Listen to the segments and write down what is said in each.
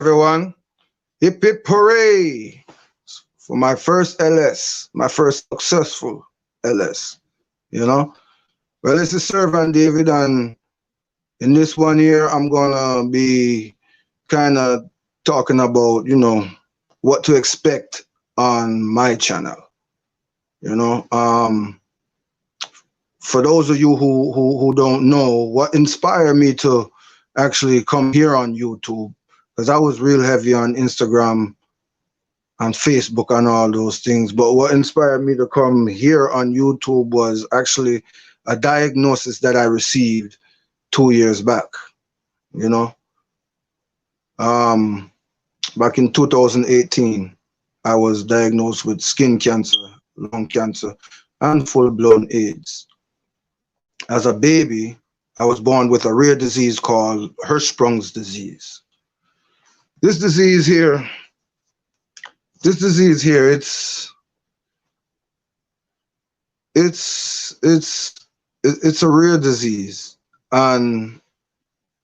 everyone. Hip hip hooray for my first LS, my first successful LS. You know, well, this is Servant David, and in this one year, I'm gonna be kind of talking about, what to expect on my channel. You know, for those of you who don't know, what inspired me to actually come here on YouTube, because I was real heavy on Instagram and Facebook and all those things. But what inspired me to come here on YouTube was actually a diagnosis that I received 2 years back. You know, um, back in 2018, I was diagnosed with skin cancer, lung cancer, and full-blown AIDS. As a baby, I was born with a rare disease called Hirschsprung's disease. This disease here, it's it's it's it's a rare disease, and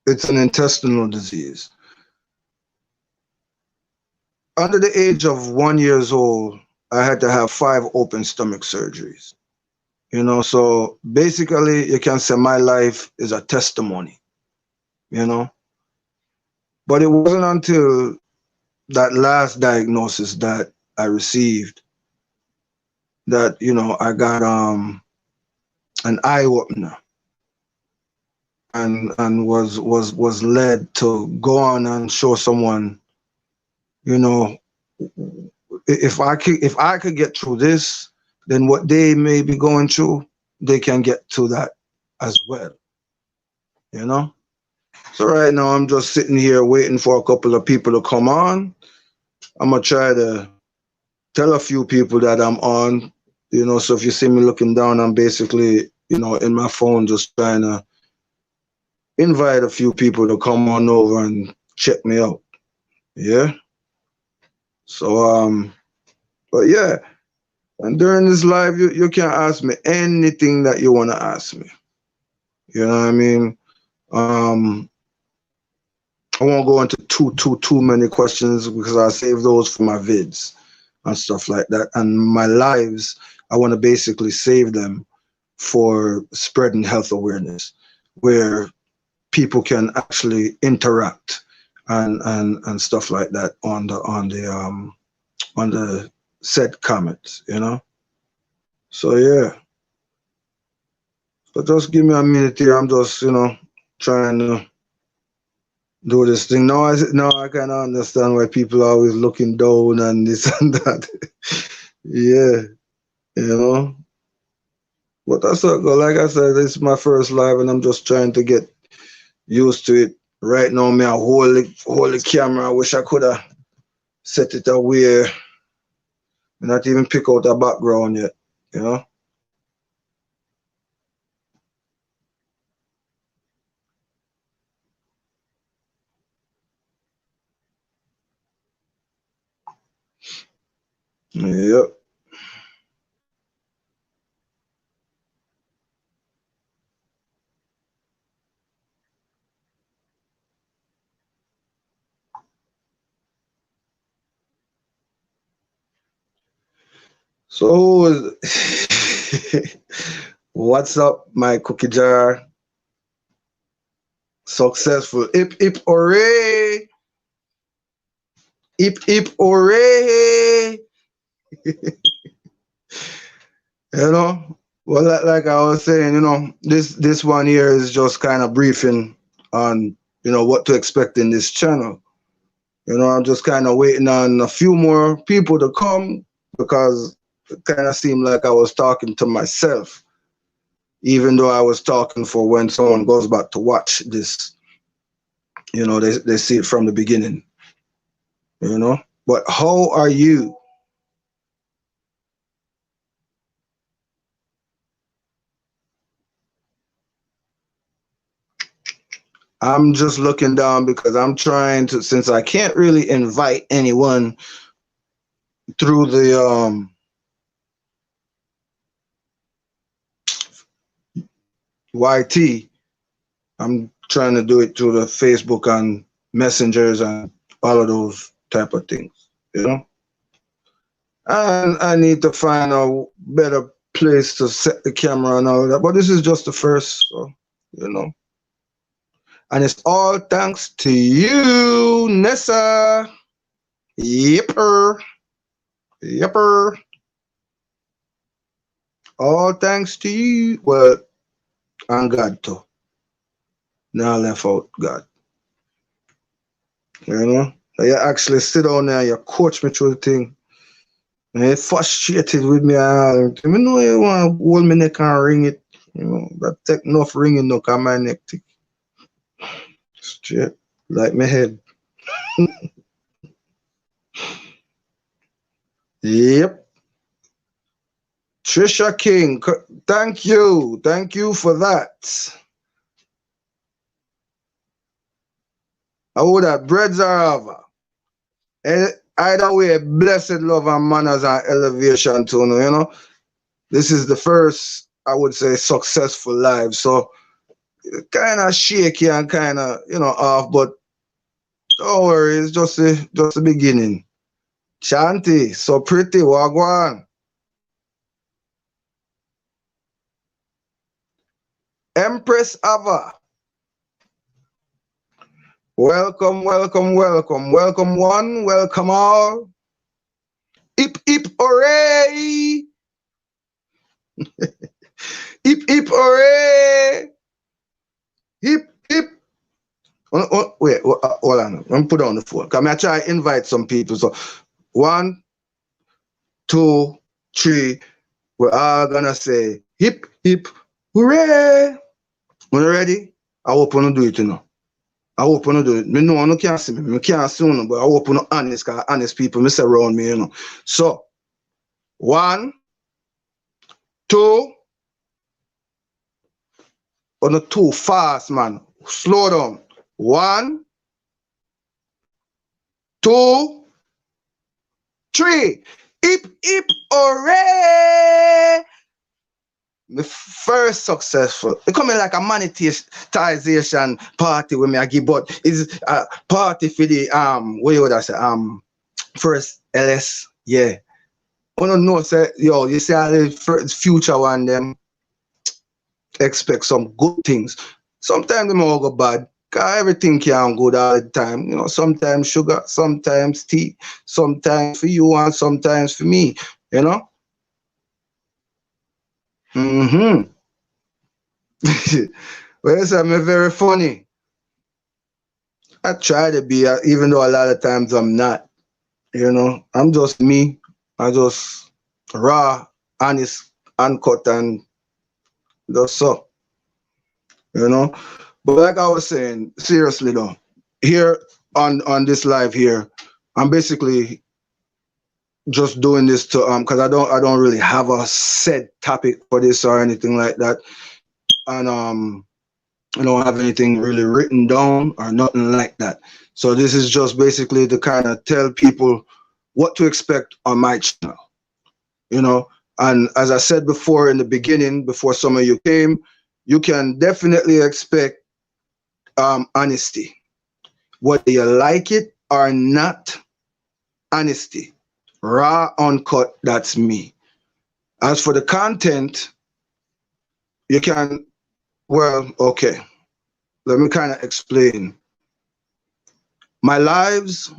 it's an intestinal disease. Under the age of 1 years old, I had to have 5 open stomach surgeries. So basically you can say my life is a testimony, you know. But it wasn't until that last diagnosis that I received that, I got an eye opener, and was led to go on and show someone, you know, if I could get through this, then what they may be going through, they can get to that as well, you know. So right now I'm just sitting here waiting for a couple of people to come on. I'm gonna try to tell a few people that I'm on, so if you see me looking down, I'm basically, in my phone just trying to invite a few people to come on over and check me out. Yeah. So but yeah, and during this live, you can ask me anything that you want to ask me. You know what I mean? I won't go into too many questions because I save those for my vids and stuff like that. And my lives, I want to basically save them for spreading health awareness, where people can actually interact and stuff like that on the said comments, So yeah. So just give me a minute here. I'm just, trying to do this thing. Now I can understand why people are always looking down and this and that. Yeah, you know. But that's all good. Like I said, this is my first live and I'm just trying to get used to it. Right now, me I hold the camera. I wish I could have set it away. Not even pick out the background yet, you know. Yep. So, what's up, my cookie jar? Successful. Hip hip hooray! Hip hip hooray! You know, well, like I was saying, this one here is just kind of briefing on, what to expect in this channel. I'm just kind of waiting on a few more people to come because it kind of seemed like I was talking to myself, even though I was talking for when someone goes back to watch this. They see it from the beginning. But how are you? I'm just looking down because I'm trying to, since I can't really invite anyone through the YT, I'm trying to do it through the Facebook and messengers and all of those type of things, you know. And I need to find a better place to set the camera and all that. But this is just the first, so, you know. And it's all thanks to you, Nessa. Yipper. Yipper. All thanks to you. Well, and God too. Now left out God. You know? You actually sit down there, you coach me through the thing. And you frustrated with me. I know you want to hold my neck and ring it. You know, that take enough ringing no cause my neck tick. Straight like my head. Yep. Trisha King, thank you. Thank you for that. How that breads are over. Either way, blessed love and manners and elevation to you know. This is the first, I would say, successful live. So kind of shaky and kind of, you know, off, but don't worry, it's just the beginning. Shanti, so pretty, wagwan. Empress Ava. Welcome, welcome, welcome. Welcome one, welcome all. Hip hip hooray! Hip hip hooray! Hip hip. Wait, hold on. Let me put on the phone. Come I try to invite some people. So 1, 2, 3. We're all gonna say hip hip hooray. When you're ready, I hope you do it, you know. I hope you do it. Me know you can't see me. I can't see you, but I hope you honest, because honest people me surround me, you know. So 1, 2. On the 2 fast, man. Slow down. 1, 2, 3. Hip hip hooray! The first successful. It coming like a monetization party with me I give, but it's a party for the what would I say first LS, yeah. I don't know, say yo, you see all the future one them expect some good things. Sometimes them all go bad. Cause everything can't go all the time. You know, sometimes sugar, sometimes tea, sometimes for you and sometimes for me, you know? Mm-hmm. Well, it's very funny. I try to be, even though a lot of times I'm not. You know, I'm just me. I just raw, honest, uncut, and just so. You know, but like I was saying, seriously though, here on this live here, I'm basically just doing this to because I don't really have a set topic for this or anything like that, and I don't have anything really written down or nothing like that. So this is just basically to kind of tell people what to expect on my channel, you know. And as I said before in the beginning, before some of you came, you can definitely expect honesty, whether you like it or not. Honesty, raw, uncut. That's me. As for the content, you can, well, okay. Let me kind of explain. My lives,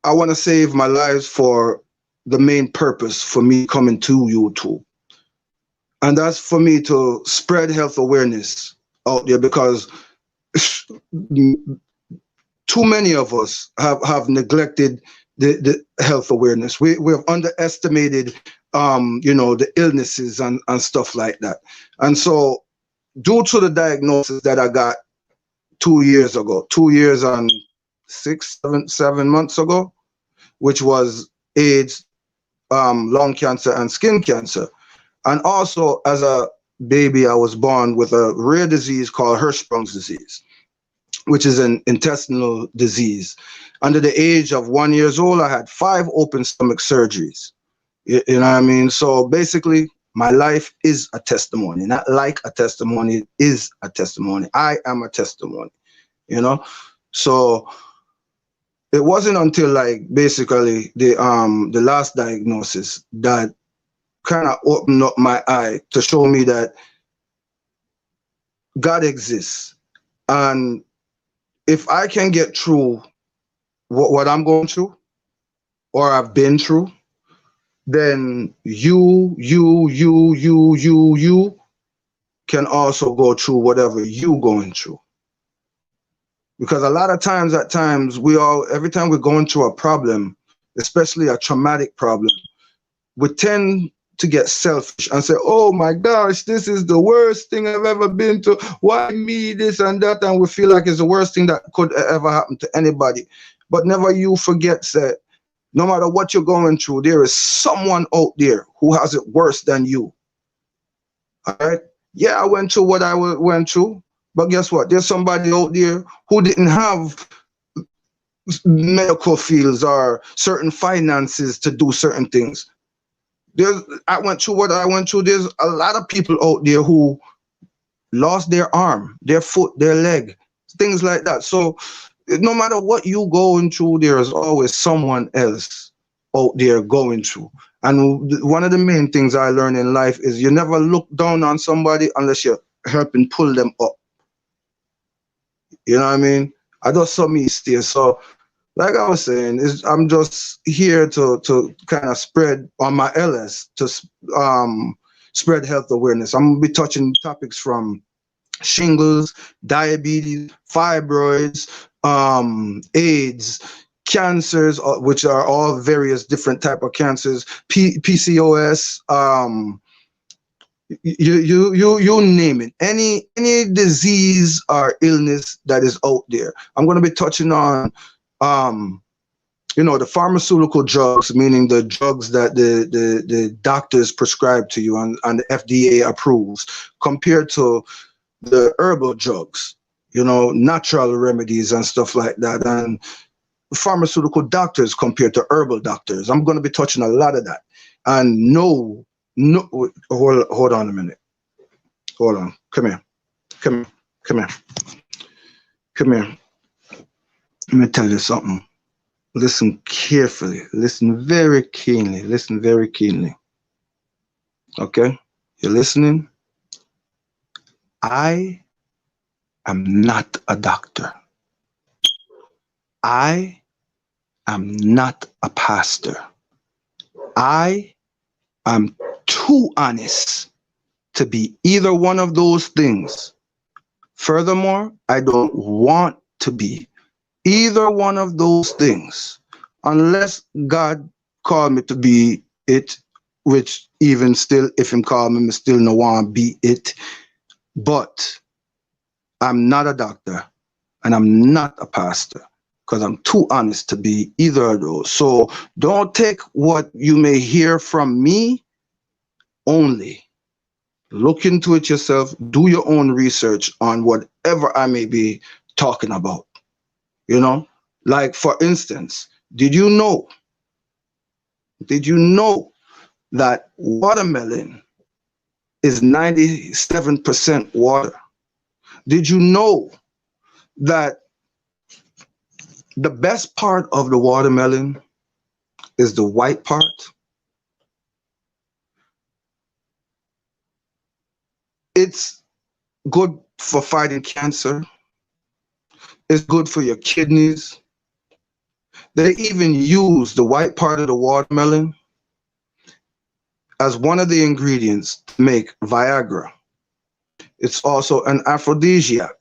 I want to save my lives for the main purpose for me coming to YouTube. And that's for me to spread health awareness out there, because too many of us have neglected the health awareness. We have underestimated, you know, the illnesses and stuff like that. And so due to the diagnosis that I got 2 years ago, 2 years and 7 months ago, which was AIDS, lung cancer and skin cancer. And also as a baby, I was born with a rare disease called Hirschsprung's disease, which is an intestinal disease. Under the age of 1 year old, I had 5 open stomach surgeries. You know what I mean? So basically, my life is a testimony, not like a testimony, it is a testimony. I am a testimony, you know? So it wasn't until like basically the last diagnosis that kind of opened up my eye to show me that God exists. And if I can get through what I'm going through or I've been through, then you can also go through whatever you going through. Because a lot of times, at times, every time we're going through a problem, especially a traumatic problem, we tend to get selfish and say, oh my gosh, this is the worst thing I've ever been to. Why me, this and that? And we feel like it's the worst thing that could ever happen to anybody. But never you forget that no matter what you're going through, there is someone out there who has it worse than you. All right? Yeah, I went through what I went through, but guess what? There's somebody out there who didn't have medical fields or certain finances to do certain things. I went through what I went through. There's a lot of people out there who lost their arm, their foot, their leg, things like that. So no matter what you going through, there is always someone else out there going through. And one of the main things I learned in life is you never look down on somebody unless you're helping pull them up. You know what I mean? I just saw me steer. So like I was saying, I'm just here to kind of spread on my LS, to spread health awareness. I'm gonna be touching topics from shingles, diabetes, fibroids, AIDS, cancers, which are all various different type of cancers, PCOS, you name it, any disease or illness that is out there. I'm going to be touching on the pharmaceutical drugs, meaning the drugs that the doctors prescribe to you and the FDA approves, compared to the herbal drugs, natural remedies and stuff like that, and pharmaceutical doctors compared to herbal doctors. I'm going to be touching a lot of that. And hold on a minute. Hold on. Come here. Let me tell you something. Listen carefully. Listen very keenly. Listen very keenly. Okay? You're listening? I am not a doctor. I am not a pastor. I am too honest to be either one of those things. Furthermore, I don't want to be either one of those things unless God called me to be it, which even still, if him call me, I still no want to be it. But I'm not a doctor and I'm not a pastor because I'm too honest to be either of those. So don't take what you may hear from me only. Look into it yourself. Do your own research on whatever I may be talking about. Like for instance, did you know that watermelon is 97% water? Did you know that the best part of the watermelon is the white part? It's good for fighting cancer. It's good for your kidneys. They even use the white part of the watermelon as one of the ingredients to make Viagra. It's also an aphrodisiac.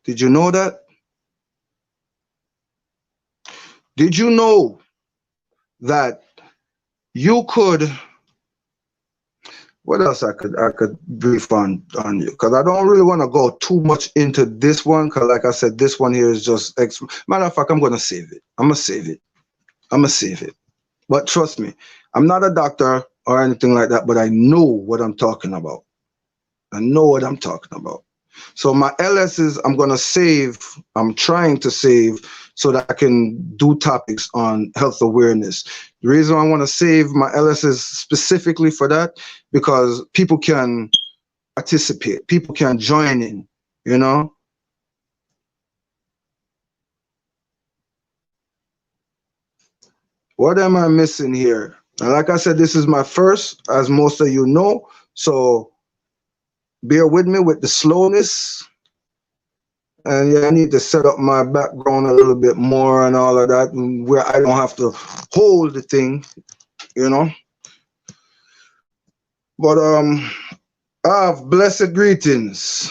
Did you know that? Did you know that you could, what else I could brief on you? Because I don't really want to go too much into this one, because like I said, this one here is just, matter of fact, I'm going to save it. I'm going to save it. But trust me, I'm not a doctor or anything like that, but I know what I'm talking about. So my LSs, I'm trying to save so that I can do topics on health awareness. The reason I want to save my LSs specifically for that, because people can participate, people can join in, What am I missing here? And like I said, this is my first, as most of you know. So bear with me with the slowness. And yeah, I need to set up my background a little bit more and all of that, where I don't have to hold the thing, you know. But I have blessed greetings.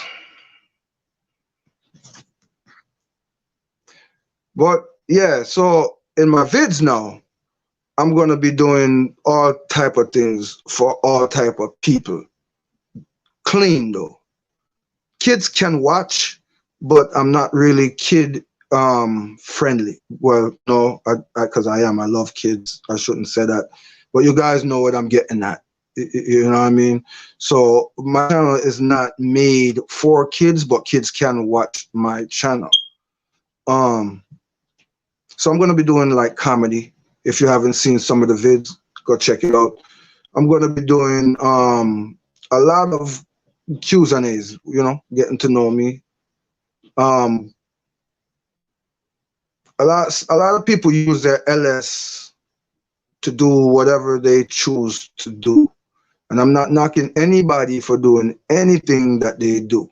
But yeah, so in my vids now, I'm gonna be doing all type of things for all type of people. Clean though. Kids can watch, but I'm not really kid friendly. Well, no, because I am. I love kids. I shouldn't say that, but you guys know what I'm getting at. You know what I mean? So my channel is not made for kids, but kids can watch my channel. Um, so I'm gonna be doing like comedy. If you haven't seen some of the vids, go check it out. I'm gonna be doing a lot of Q's and A's, you know, getting to know me. Um, a lot of people use their LS to do whatever they choose to do, and I'm not knocking anybody for doing anything that they do,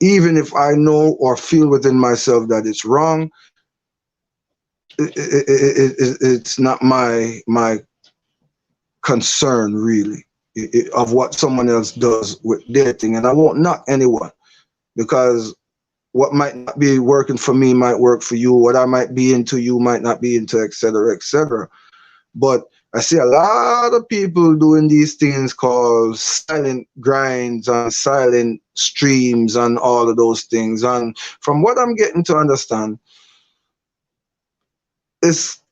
even if I know or feel within myself that it's wrong. It's not my concern really of what someone else does with their thing, and I won't knock anyone because what might not be working for me might work for you. What I might be into, you might not be into, etc., etc. But I see a lot of people doing these things called silent grinds and silent streams and all of those things. And from what I'm getting to understand, it's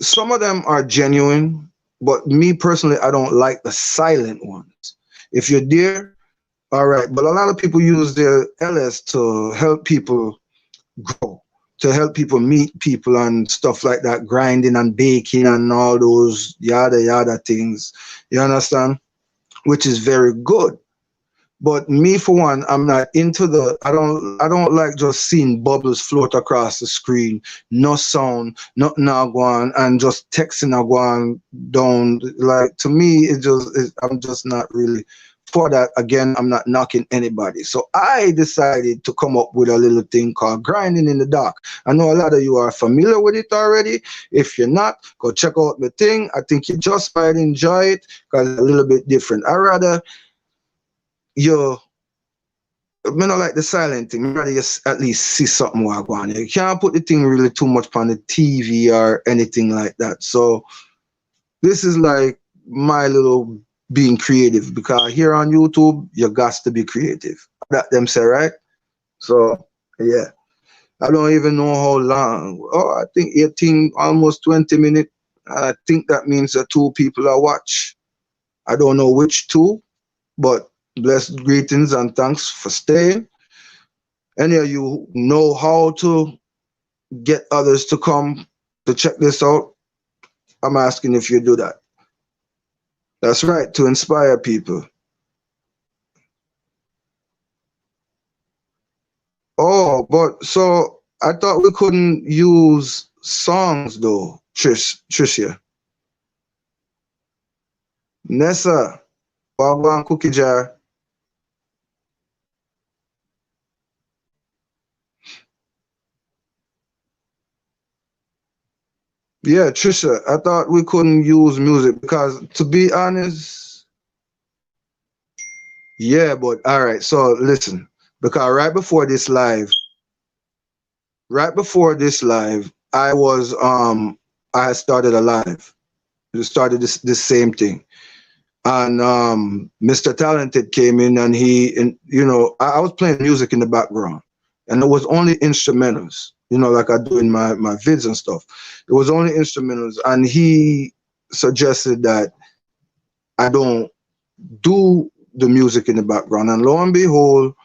some of them are genuine, but me personally, I don't like the silent ones. If you're there, all right. But a lot of people use their LS to help people grow, to help people meet people and stuff like that, grinding and baking and all those yada yada things. You understand? Which is very good. But me for one, I'm not into the I don't like just seeing bubbles float across the screen, no sound, nothing going and just texting going down. Like to me I'm just not really for that. Again, I'm not knocking anybody. So I decided to come up with a little thing called grinding in the dark. I know a lot of you are familiar with it already. If you're not, go check out the thing. I think you just might enjoy it because it's a little bit different. I rather you me not like the silent thing. Me rather just at least see something while going. You can't put the thing really too much on the TV or anything like that. So this is like my little being creative because here on YouTube you got to be creative. That them say, right? So yeah. I don't even know how long. Oh, I think 18, almost 20 minutes. I think that means that two people are watch. I don't know which two, but blessed greetings and thanks for staying. Any of you know how to get others to come to check this out? I'm asking if you do that. That's right, to inspire people. Oh, but so I thought we couldn't use songs though, Tricia. Nessa, Wagwan Cookie Jar. Yeah, Trisha, I thought we couldn't use music because, to be honest, yeah, but all right. So listen, because right before this live, I had started a live. I started this same thing, and Mr. Talented came in, and I was playing music in the background, and it was only instrumentals, like I do in my vids and stuff. It was only instrumentals, and he suggested that I don't do the music in the background. And lo and behold,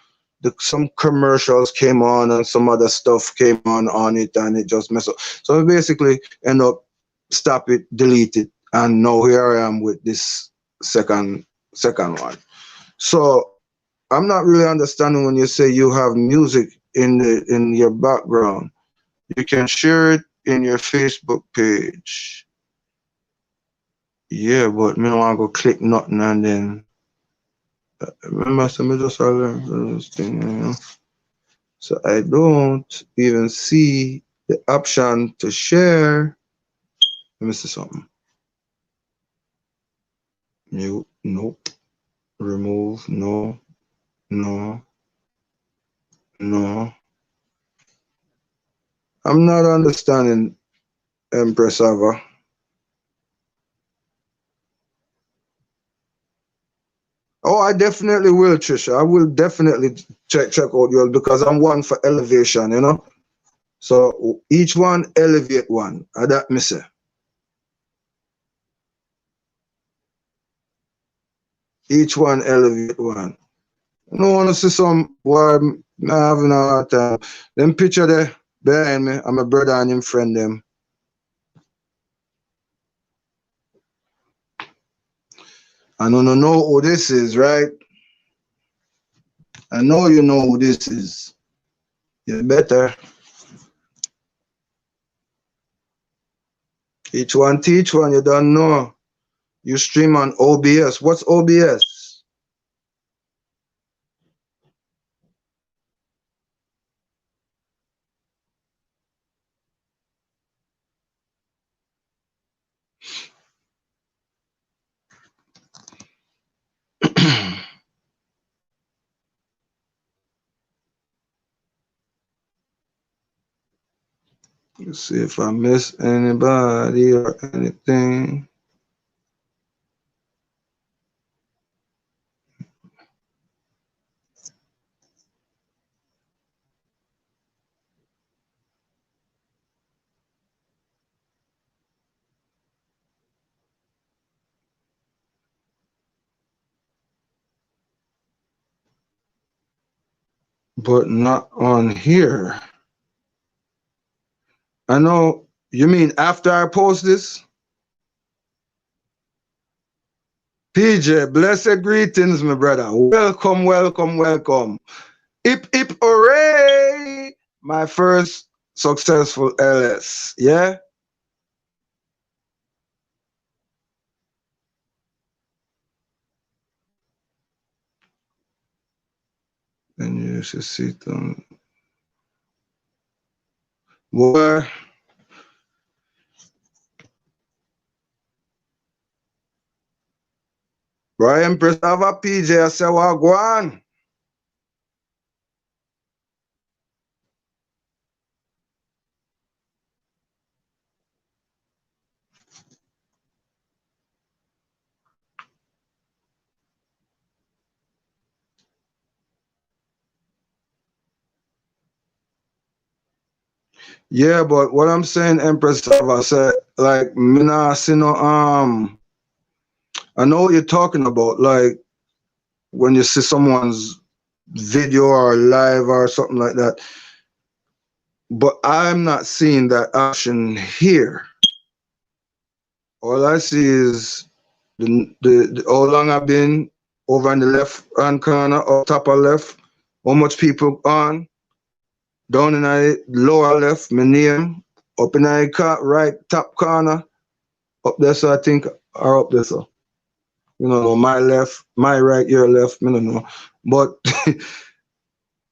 some commercials came on and some other stuff came on it, and it just messed up. So I basically end up stop it, delete it, and now here I am with this second one. So I'm not really understanding when you say you have music in your background. You can share it in your Facebook page. Yeah, but me don't want to go click nothing and then remember some just learn this thing, you know. So I don't even see the option to share. Let me see something. Mute, nope. Remove, no, no, no. I'm not understanding, Empress Ava. Oh, I definitely will, Trisha. I will definitely check out yours because I'm one for elevation, you know. So each one elevate one. That me say. Each one elevate one. I don't want to see some boy having a hard time. Them picture there behind me, I'm a brother and him friend them. I don't know who this is, right? I know you know who this is. You better. Each one teach one, you don't know. You stream on OBS. What's OBS? Let's see if I miss anybody or anything. But not on here. I know you mean after I post this? PJ, blessed greetings, my brother. Welcome, welcome, welcome. Hip hip hooray! My first successful LS. Yeah? And you should see them. Boy. Brian Press have a PJ. I say, well, go on. Yeah, but what I'm saying, Empress Sava, said, like, me nah see no, I know what you're talking about, like, when you see someone's video or live or something like that, but I'm not seeing that option here. All I see is the how long I've been over in the left hand corner, up top or left, how much people on, down in the lower left, my name, up in the right top corner, up there, so I think, or up there, so. You know, my left, my right, your left, I don't know. But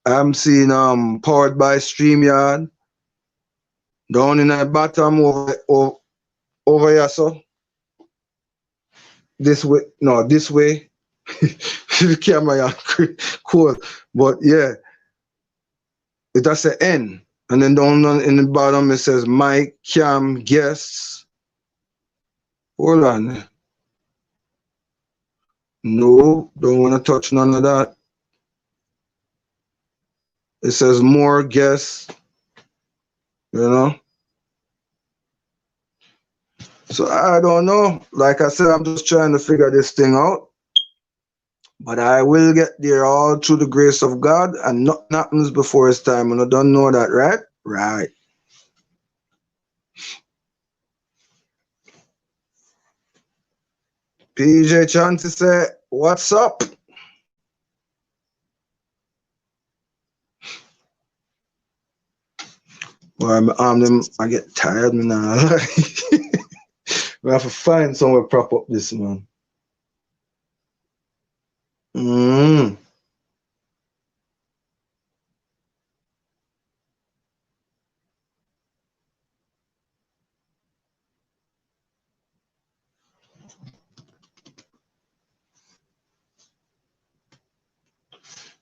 I'm seeing powered by StreamYard down in the bottom over here, so. This way, no, this way. The camera cool. But yeah, it has an N. And then down in the bottom it says my cam guests. Hold on. No, don't want to touch none of that. It says more guests. You know? So I don't know. Like I said, I'm just trying to figure this thing out. But I will get there all through the grace of God, and nothing happens before it's time. And I don't know that, right? Right. PJ Chanti say, what's up? Or them, I get tired, man. Now. We have to find somewhere prop up this, man. Mm.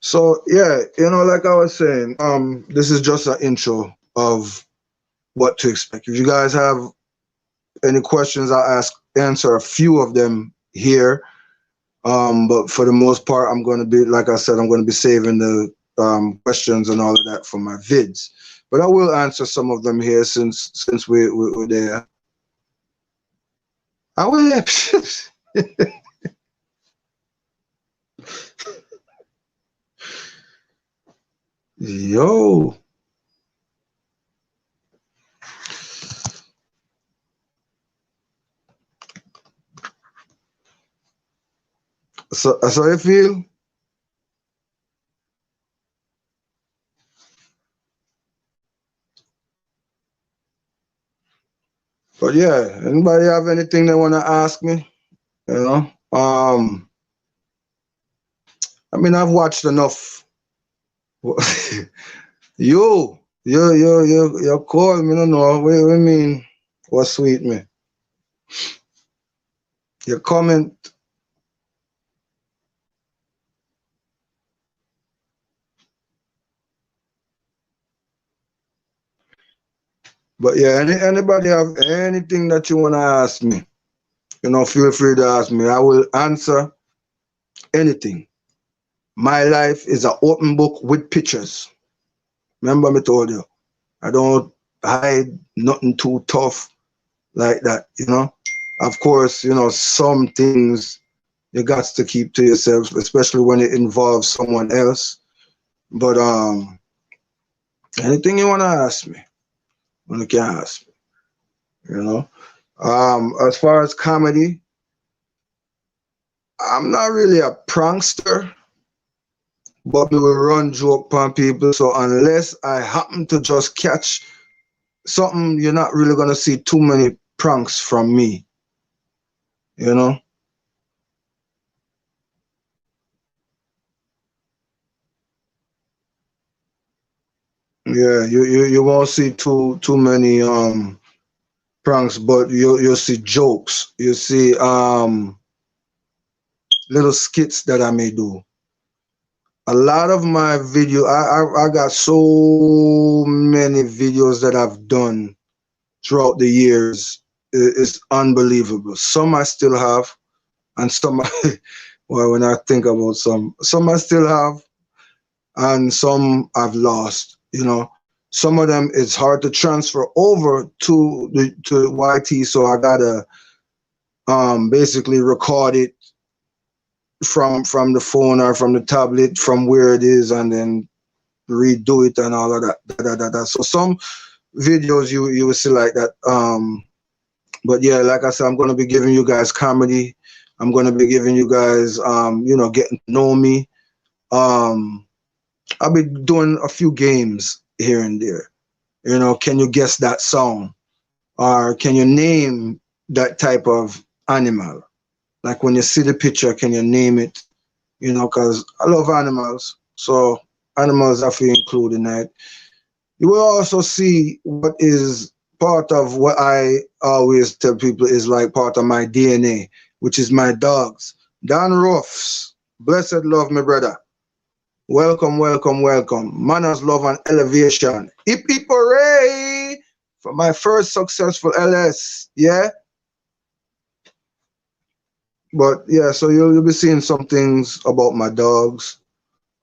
So yeah, like I was saying, this is just an intro of what to expect. If you guys have any questions, I'll answer a few of them here. But for the most part, I'm going to be, like I said, I'm going to be saving the questions and all of that for my vids. But I will answer some of them here since we're there. I will. Yo. So you feel? But yeah, anybody have anything they want to ask me? You know, I mean, I've watched enough. You call me, no, no. What mean? What sweet me? Your comment. But yeah, anybody have anything that you want to ask me? Feel free to ask me. I will answer anything. My life is an open book with pictures. Remember me told you. I don't hide nothing too tough like that, Of course, some things you got to keep to yourself, especially when it involves someone else. But anything you want to ask me, you can ask me, As far as comedy, I'm not really a prankster, but we will run joke on people. So unless I happen to just catch something, you're not really gonna see too many pranks from me, you know. Yeah, you won't see too many pranks, but you'll see jokes. You see little skits that I may do. A lot of my video, I got so many videos that I've done throughout the years. It's unbelievable. Some I still have, and some, well, when I think about some I still have, and some I've lost. Some of them it's hard to transfer over to YT, so I gotta basically record it from the phone or from the tablet from where it is, and then redo it and all of that. So some videos you will see like that. But yeah, like I said, I'm gonna be giving you guys comedy. I'm gonna be giving you guys getting to know me. I'll be doing a few games here and there. Can you guess that song? Or can you name that type of animal? Like when you see the picture, can you name it? Because I love animals. So animals have to include in that. You will also see what is part of what I always tell people is like part of my DNA, which is my dogs. Dan Ruffs, blessed love, my brother. Welcome, welcome, welcome. Manners, love, and elevation. Hip hip hooray for my first successful LS. Yeah. But yeah, so you'll be seeing some things about my dogs.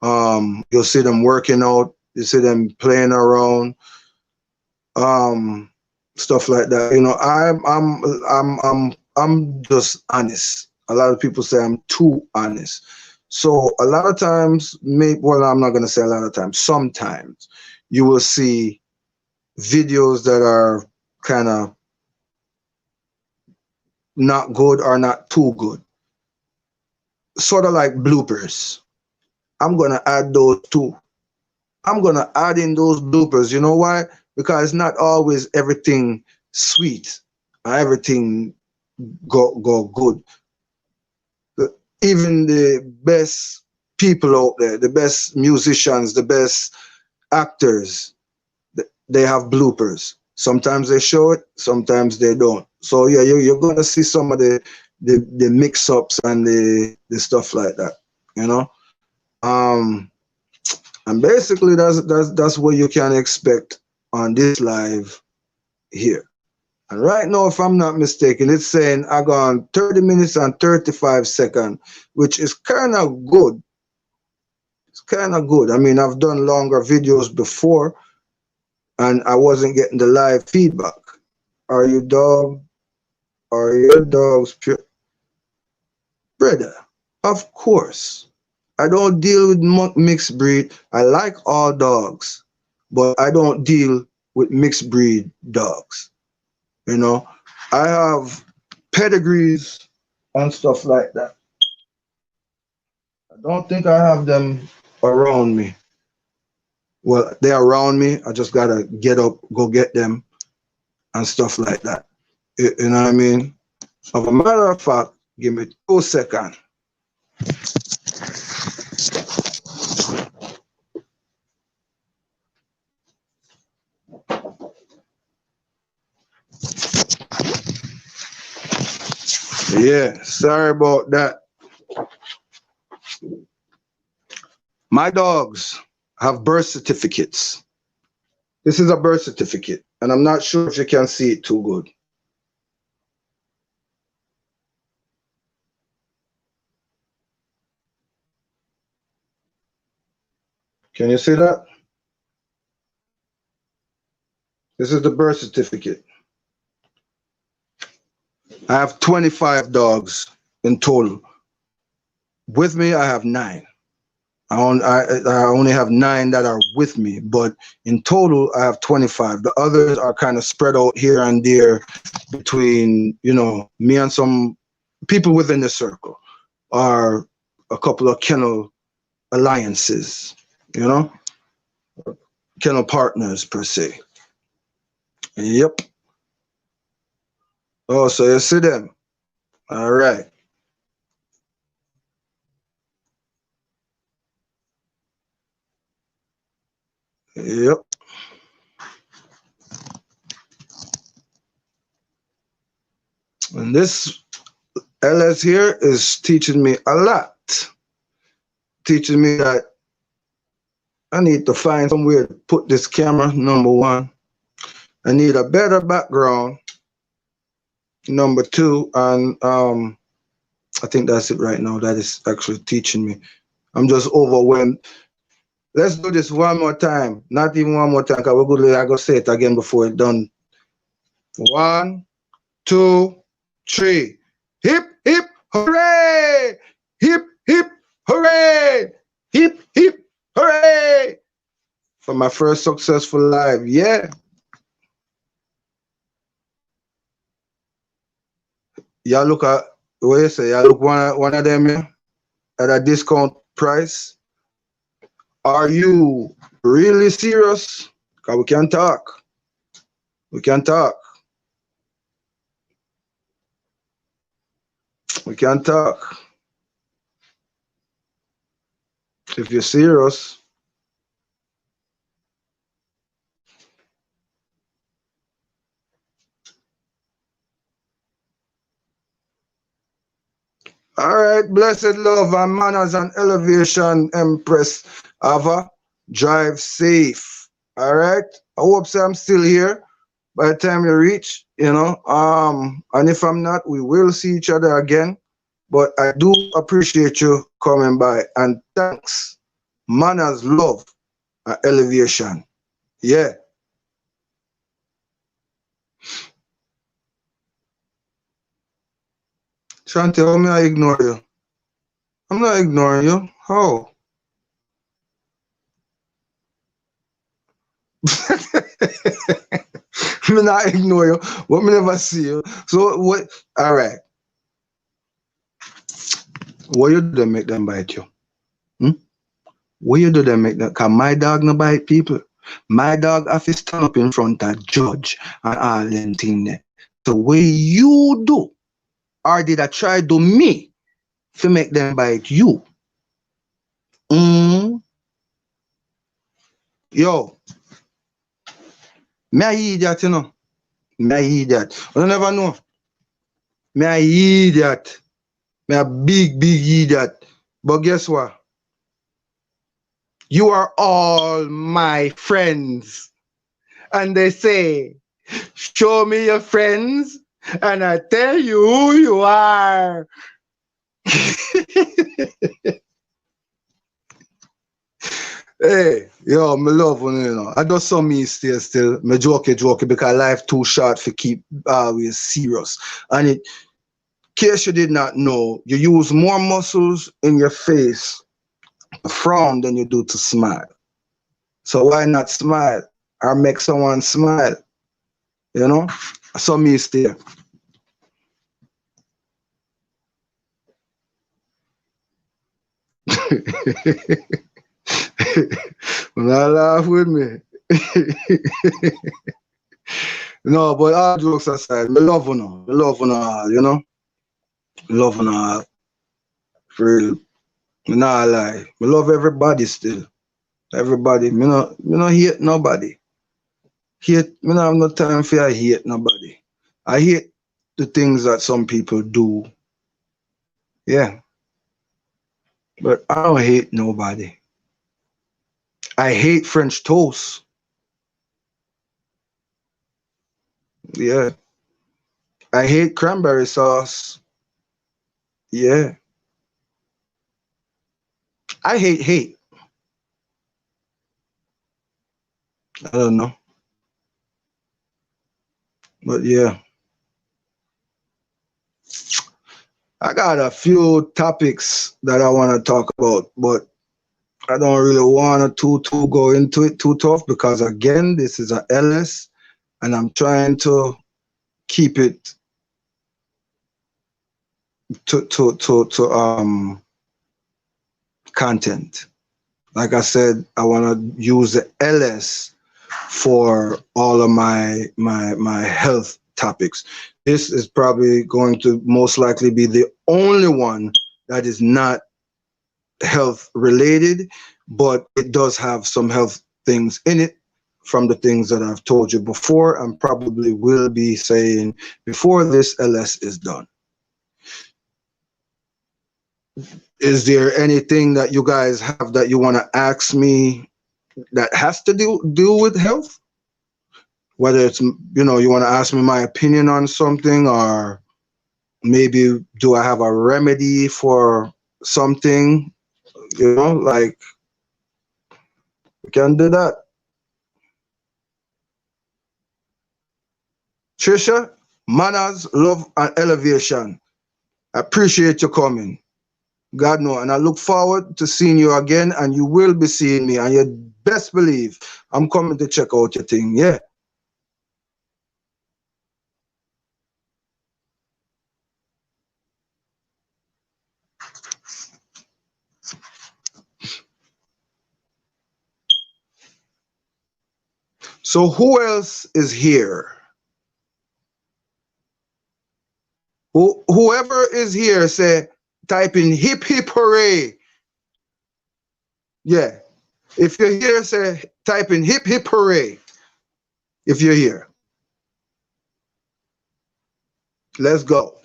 You'll see them working out. You see them playing around. Stuff like that. I'm just honest. A lot of people say I'm too honest. So a lot of times, well, I'm not gonna say a lot of times. Sometimes you will see videos that are kind of not good or not too good. Sort of like bloopers. I'm gonna add those too. I'm gonna add in those bloopers. You know why? because it's not always everything sweet or everything go good. Even the best people out there, the best musicians, the best actors, they have bloopers. Sometimes they show it, sometimes they don't. So yeah, you're gonna see some of the mix-ups and the stuff like that, you know. And basically that's what you can expect on this live here. And right now, if I'm not mistaken, it's saying I gone 30 minutes and 35 seconds, which is kind of good. It's kind of good. I mean, I've done longer videos before and I wasn't getting the live feedback. Are you dog? Are your dogs pure? Brother, of course. I don't deal with mixed breed. I like all dogs, but I don't deal with mixed breed dogs. You know, I have pedigrees and stuff like that. I don't think I have them around me. Well, they're around me. I just gotta get up, go get them, and stuff like that. You know what I mean? As a matter of fact, give me 2 seconds. Yeah, sorry about that. My dogs have birth certificates. This is a birth certificate, and I'm not sure if you can see it too good. Can you see that? This is the birth certificate. I have 25 dogs in total. With me, I have 9. I only have 9 that are with me, but in total, I have 25. The others are kind of spread out here and there between, you know, me and some people within the circle, or a couple of kennel alliances, you know, kennel partners per se. Yep. Oh, so you see them. All right. Yep. And this LS here is teaching me a lot. Teaching me that I need to find somewhere to put this camera, number 1. I need a better background, number 2. And I think that's it right now. That is actually teaching me. I'm just overwhelmed. Let's do this one more time. Not even one more time, because we're good. I go say it again before it's done. 1, 2, 3. Hip, hip, hooray! Hip, hip, hooray! Hip, hip, hooray! For my first successful live, yeah. Y'all look at, what you say, y'all look one of them, yeah, at a discount price. Are you really serious? Because we can talk. We can talk. We can talk. If you're serious. All right, blessed love and manners and elevation, Empress Ava. Drive safe. All right. I hope so I'm still here by the time you reach, you know. And if I'm not, we will see each other again. But I do appreciate you coming by, and thanks. Manners, love, and elevation. Yeah. Shanti, how may I ignore you? I'm not ignoring you. How? Me not ignore you, but me never see you. So what? All right. What you do to make them bite you? Hmm? What you do to make them? Cause my dog no bite people. My dog have to stand up in front of judge and all them thing there. So what you do, or did I try do me to make them bite you? Mm. Yo, me I idiot, you know. Me I idiot. You never know. Me I idiot. Me a big idiot. But guess what? You are all my friends. And they say, show me your friends, and I tell you who you are. Hey, yo, me love one, you know. I just saw me still. Me joke because life too short for keep always serious. And it, in case you did not know, you use more muscles in your face to frown than you do to smile. So why not smile or make someone smile? You know? I saw me still. Not laugh with me. No, but all jokes aside, me love you know. Me love you know all, you know? Love you know all. For real. Me not lie. Me love everybody still. Everybody. Me no hate nobody. Me not have no time for I hate nobody. I hate the things that some people do. Yeah. But I don't hate nobody. I hate French toast. Yeah. I hate cranberry sauce. Yeah. I hate. I don't know. But yeah. I got a few topics that I want to talk about, but I don't really want to go into it too tough because again, this is a LS and I'm trying to keep it to content. Like I said, I want to use the LS for all of my health topics. This is probably going to most likely be the only one that is not health related, but it does have some health things in it from the things that I've told you before and probably will be saying before this LS is done. Is there anything that you guys have that you want to ask me that has to do with health? Whether it's, you know, you want to ask me my opinion on something, or maybe do I have a remedy for something, you know, like we can do that. Trisha, manners, love, and elevation. I appreciate you coming. God know, and I look forward to seeing you again, and you will be seeing me, and you best believe I'm coming to check out your thing. Yeah. So who else is here? Whoever is here, say, type in hip hip hooray. Yeah. If you're here, say, type in hip hip hooray. If you're here. Let's go.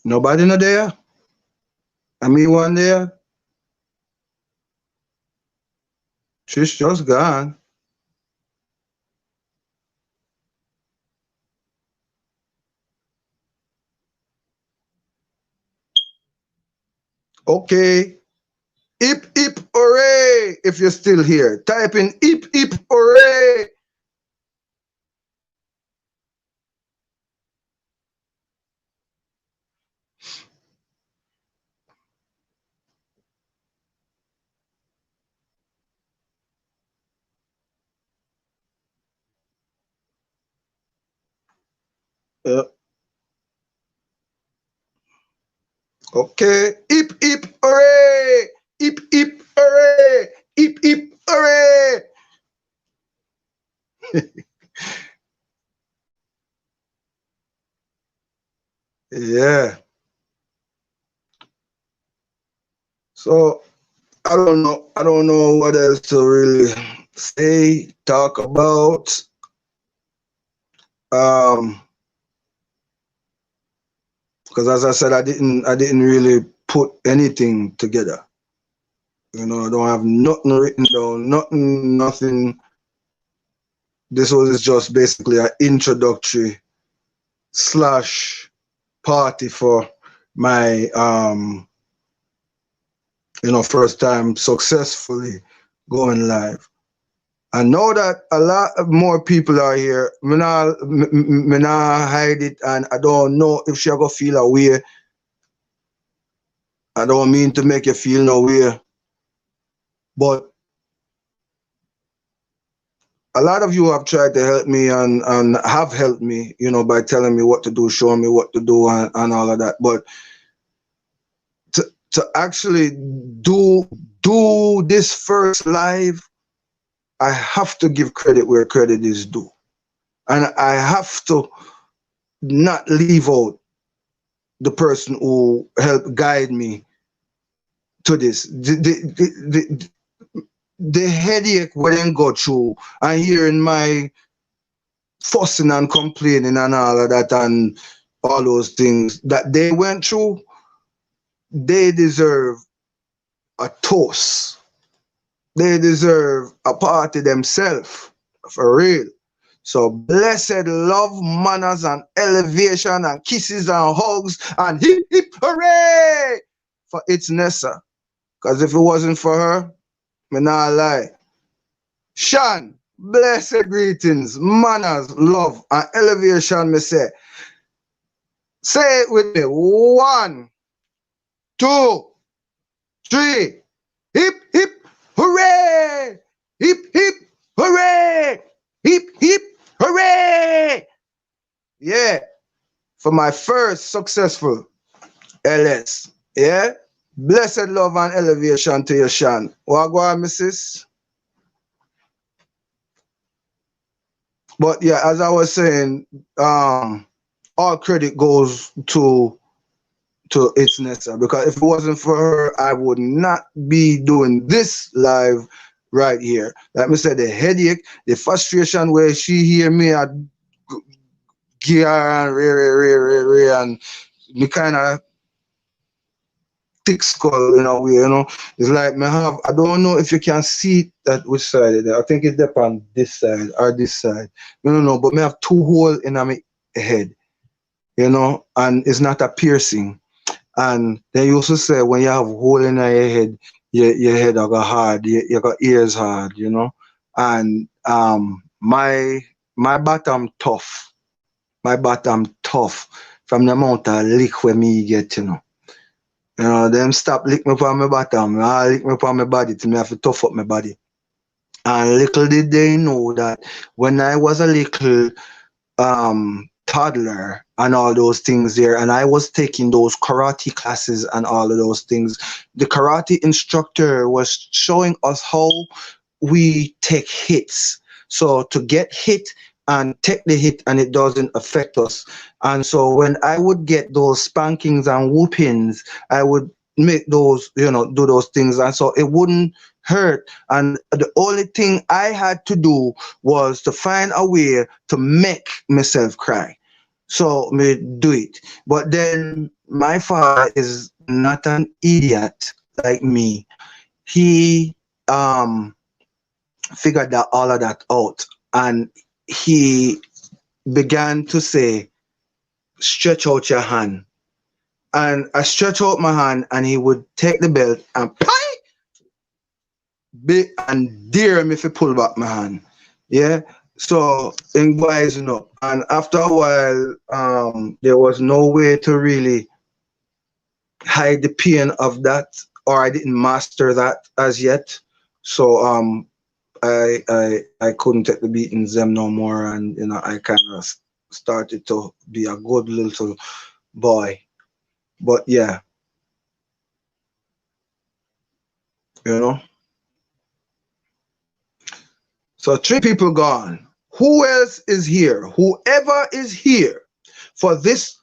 Nobody no there? I mean one there? She's just gone. Okay. Hip hip hooray if you're still here. Type in hip hip hooray. Yeah. Okay. Hip hip hooray! Hip hip hooray! Hip hip hooray! Yeah. So I don't know what else to really say, talk about. Um, because as I said, I didn't really put anything together. You know, I don't have nothing written down, nothing. This was just basically an introductory slash party for my first time successfully going live. And now that a lot more people are here, me nah hide it, and I don't know if she gonna feel a way. I don't mean to make you feel no way, but a lot of you have tried to help me and have helped me, by telling me what to do, showing me what to do, and all of that. But to actually do this first live, I have to give credit where credit is due, and I have to not leave out the person who helped guide me to this. The headache we didn't go through and hearing my fussing and complaining and all of that and all those things that they went through, they deserve a toast. They deserve a party themselves, for real. So blessed love, manners, and elevation, and kisses and hugs, and hip hip hooray for it's Nessa. Because if it wasn't for her, me not lie. Shan, blessed greetings, manners, love, and elevation, me say. Say it with me. 1, 2, 3. Hip hip hooray! Hip hip hooray! Hip hip hooray! Yeah, for my first successful LS. Yeah? Blessed love and elevation to you, Shan. What go on, missus? But yeah, as I was saying, all credit goes to It's Nessa, because if it wasn't for her, I would not be doing this live right here. Like I said, the headache, the frustration where she hear me at gear and and me kind of thick skull in a way, It's like me have, I don't know if you can see that which side it is. I think it's up on this side or this side. No, but me have two holes in my head, and it's not a piercing. And they used to say when you have hole in your head, your head are got hard, you got ears hard, And my bottom tough. My bottom tough from the amount of lick where me get, them stop lick me from my bottom, lick me from my body till me have to tough up my body. And little did they know that when I was a little toddler and all those things there, and I was taking those karate classes and all of those things, the karate instructor was showing us how we take hits. So to get hit and take the hit and it doesn't affect us. And so when I would get those spankings and whoopings, I would make those, do those things, and so it wouldn't hurt. And the only thing I had to do was to find a way to make myself cry. So me do it. But then my father is not an idiot like me. He figured that all of that out, and he began to say, stretch out your hand. And I stretch out my hand, and he would take the belt and and dare me if he pull back my hand. Yeah. So in wising up. And after a while, there was no way to really hide the pain of that, or I didn't master that as yet. So I couldn't take the beatings them no more, and I kind of started to be a good little boy. But yeah, you know. So three people gone. Who else is here? Whoever is here for this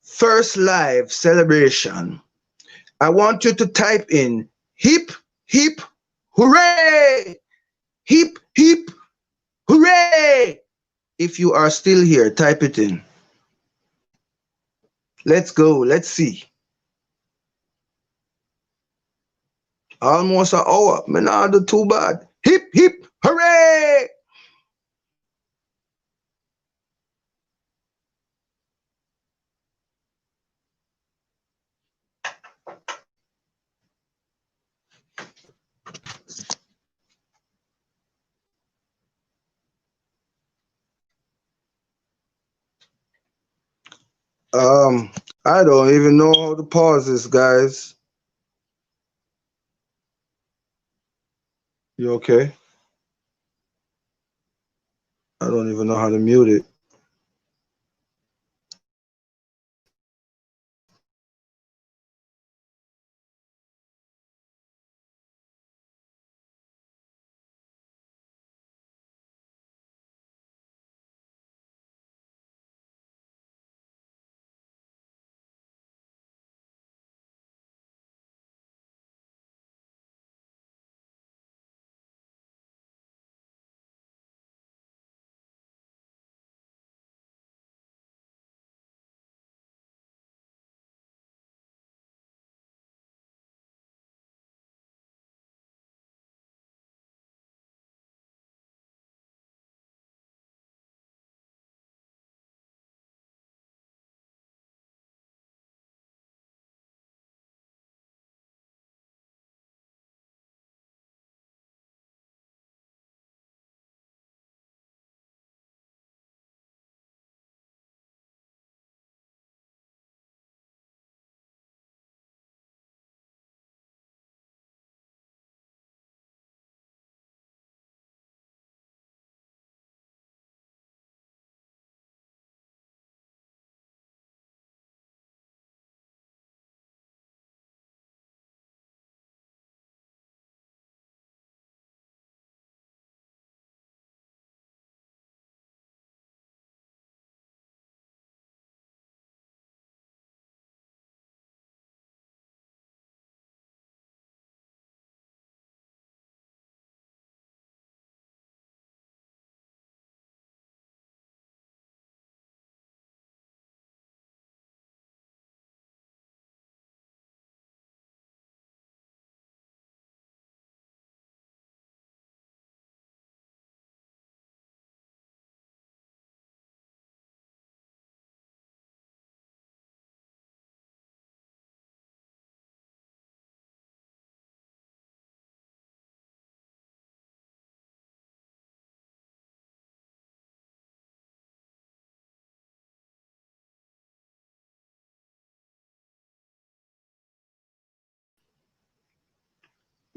first live celebration, I want you to type in hip, hip, hooray! Hip, hip, hooray! If you are still here, type it in. Let's go. Let's see. Almost an hour. Me not do too bad. Hip, hip, hooray! I don't even know how to pause this, guys. You okay? I don't even know how to mute it.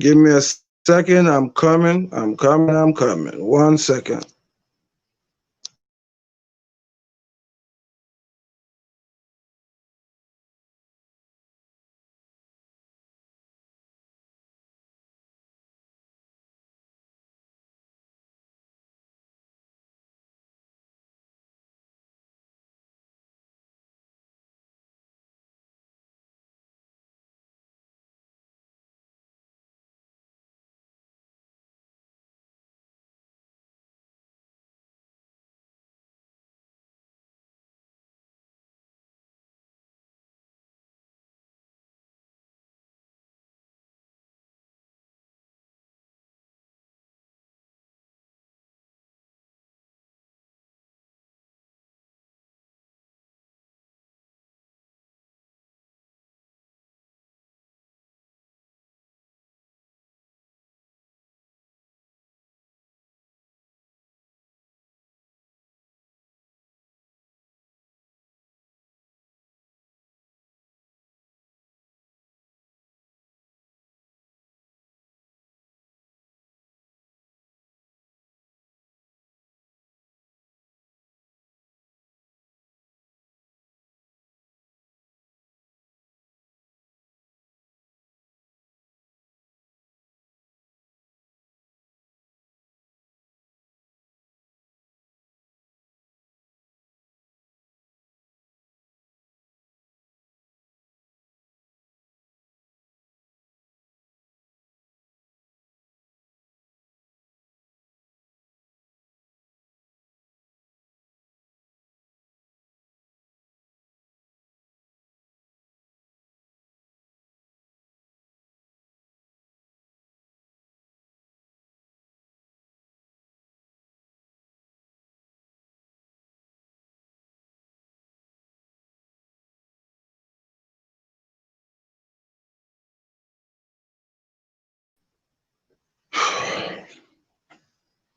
Give me a second. I'm coming. I'm coming. I'm coming. 1 second.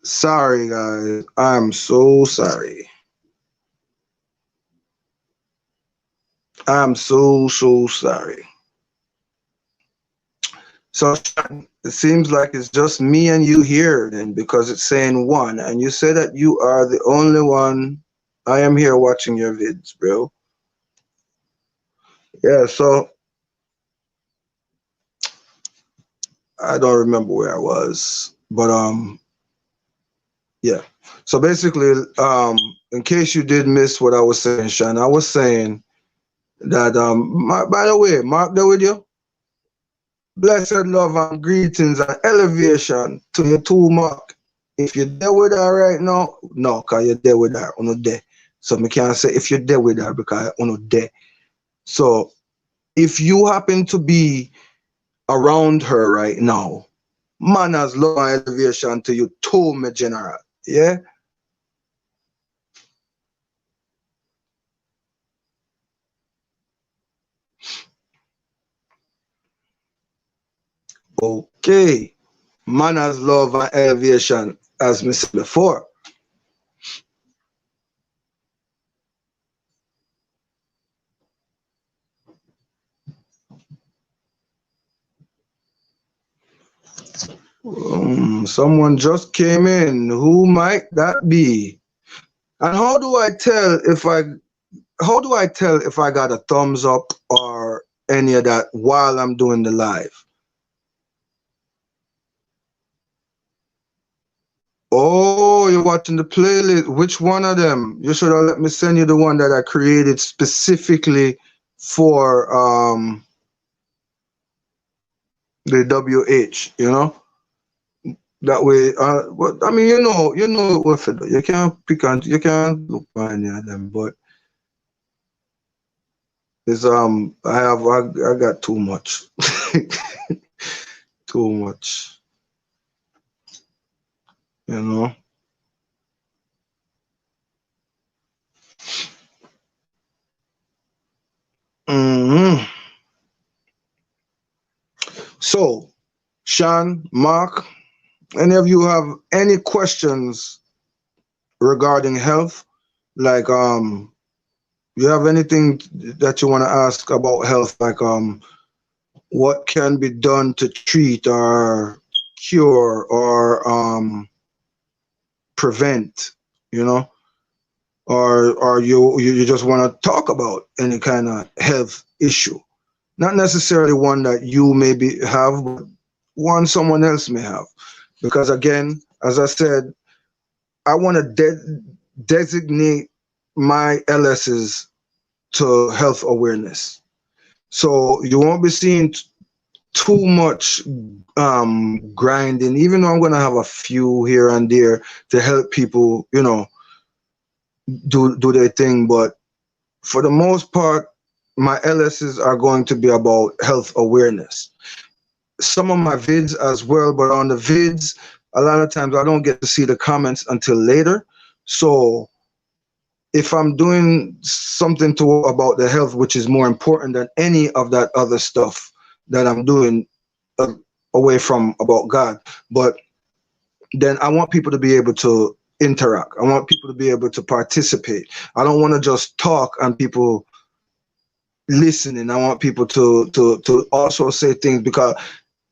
Sorry, guys. I'm so sorry. I'm so sorry. So it seems like it's just me and you here then, because it's saying one, and you say that you are the only one. I am here watching your vids, bro. Yeah, so I don't remember where I was, but yeah. So basically, in case you did miss what I was saying, Sean, I was saying that by the way, Mark there with you. Blessed love and greetings and elevation to you too, Mark. If you're there with her right now, no, cause you're there with her, on there. So me can't say if you're there with her because on there. So if you happen to be around her right now, manners, love and elevation to you too, my general. Yeah? Okay. Manners, love and elevation, as me said before. Someone just came in. Who might that be? And how do I tell if I got a thumbs up or any of that while I'm doing the live? Oh, you're watching the playlist. Which one of them? You should have let me send you the one that I created specifically for the WH, you know? That way, but I mean, you know what you can't pick on, you can't look for any of them, but it's I got too much, too much, you know. hmm So, Sean, Mark, any of you have any questions regarding health? Like, you have anything that you want to ask about health? Like, what can be done to treat or cure or prevent? You know, or you just want to talk about any kind of health issue, not necessarily one that you maybe have, but one someone else may have. Because again, as I said, I want to designate my LSs to health awareness. So you won't be seeing too much grinding, even though I'm going to have a few here and there to help people, you know, do their thing. But for the most part, my LSs are going to be about health awareness. Some of my vids as well, but on the vids, a lot of times I don't get to see the comments until later. So if I'm doing something to about the health, which is more important than any of that other stuff that I'm doing uh, away from about God, but then I want people to be able to interact. I want people to be able to participate. I don't want to just talk and people listening. I want people to also say things because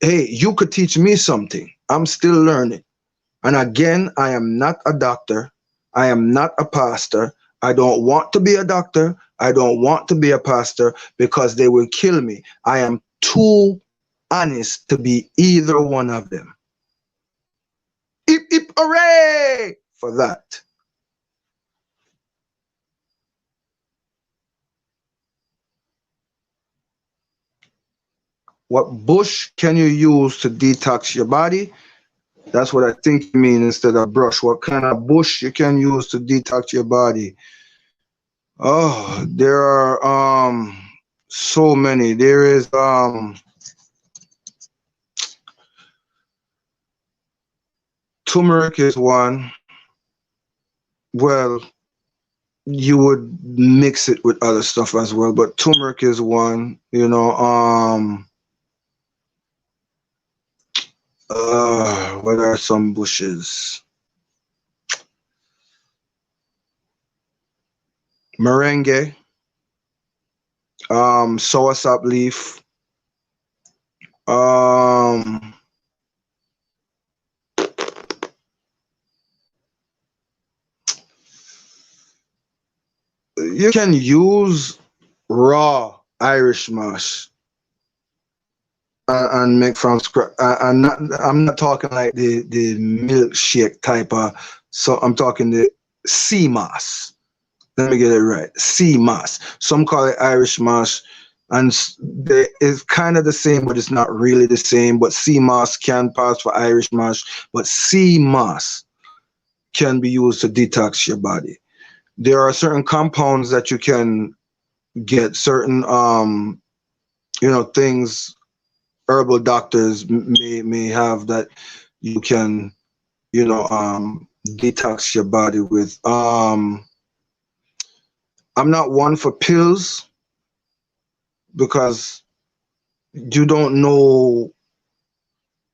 hey, you could teach me something. I'm still learning. And again, I am not a doctor. I am not a pastor. I don't want to be a doctor. I don't want to be a pastor because they will kill me. I am too honest to be either one of them. Hip, hip, hooray for that. What bush can you use to detox your body? That's what I think you mean instead of brush. What kind of bush you can use to detox your body? Oh, there are so many. There is turmeric is one. Well, you would mix it with other stuff as well, but turmeric is one, you know. What are some bushes? merengue, soursop leaf, um, you can use raw Irish mash and make from scratch. I'm not talking like the milkshake type of. So I'm talking the sea moss. Let me get it right. Sea moss. Some call it Irish mash, and it's kind of the same, but it's not really the same. But sea moss can pass for Irish mash, but sea moss can be used to detox your body. There are certain compounds that you can get, certain things herbal doctors may have that you can detox your body with. I'm not one for pills because you don't know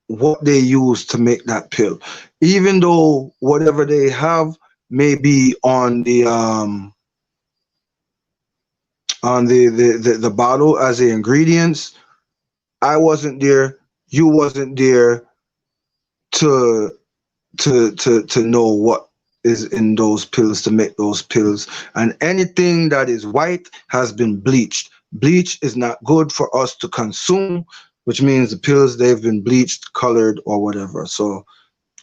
what they use to make that pill, even though whatever they have may be on the bottle as the ingredients. I wasn't there, you wasn't there to know what is in those pills to make those pills. And anything that is white has been bleached. Bleach is not good for us to consume, which means the pills, they've been bleached, colored, or whatever. So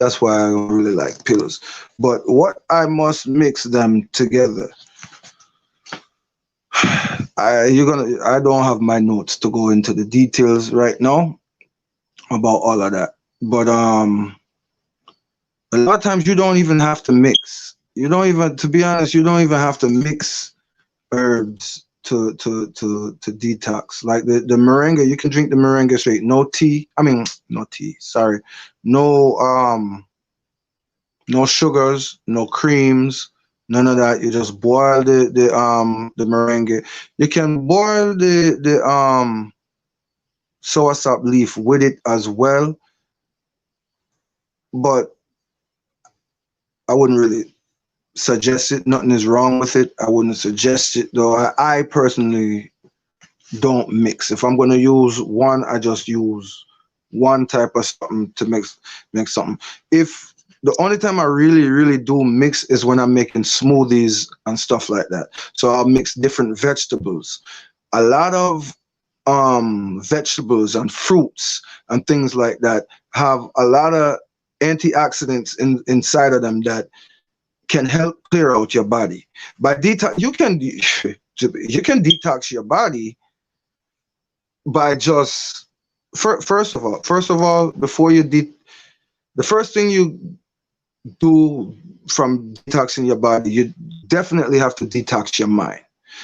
that's why I don't really like pills. But what I must mix them together. I don't have my notes to go into the details right now about all of that. But a lot of times you don't even have to mix. You don't even, to be honest, you don't even have to mix herbs to detox. Like the moringa, you can drink the moringa straight. No tea. I mean, no tea. Sorry. No sugars, no creams, none of that. You just boil the moringa. You can boil the soursop leaf with it as well, but I wouldn't really suggest it. Nothing is wrong with it. I wouldn't suggest it though. I personally don't mix. If I'm going to use one, I just use one type of something to make something. If the only time I really do mix is when I'm making smoothies and stuff like that. So I'll mix different vegetables. A lot of vegetables and fruits and things like that have a lot of antioxidants inside of them that can help clear out your body. By detox, you can detox your body by just first of all, before you the first thing you do from detoxing your body, you definitely have to detox your mind.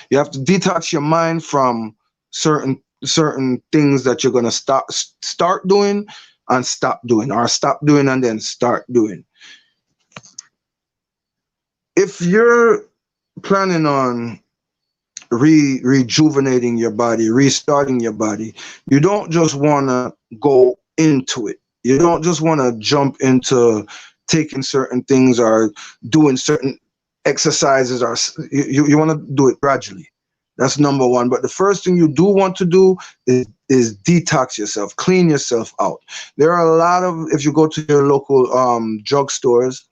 You have to detox your mind from certain things that you're going to start doing and stop doing, or stop doing and then start doing. If you're planning on rejuvenating your body, restarting your body, you don't just want to go into it. You don't just want to jump into taking certain things or doing certain exercises, or you want to do it gradually. That's number one. But the first thing you do want to do is detox yourself, clean yourself out. There are a lot of, if you go to your local drugstores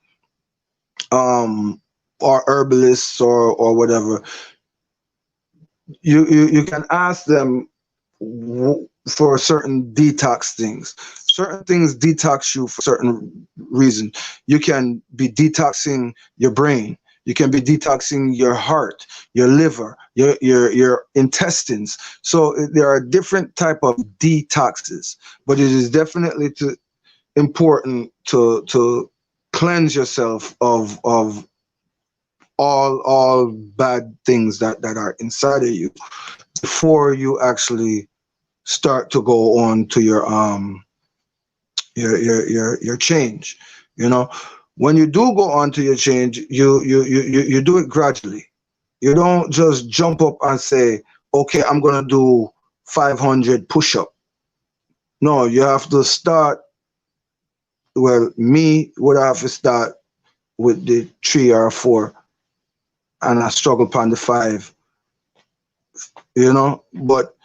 or herbalists or whatever, you can ask them for certain detox things. Certain things detox you for certain reason. You can be detoxing your brain. You can be detoxing your heart, your liver, your intestines. So there are different type of detoxes, but it is definitely important to cleanse yourself of all bad things that are inside of you before you actually start to go on to your change. You know, when you do go on to your change, you do it gradually. You don't just jump up and say, okay, I'm gonna do 500 push-up. No, you have to start. Well, me would have to start with the 3 or 4 and I struggle upon the 5, you know. But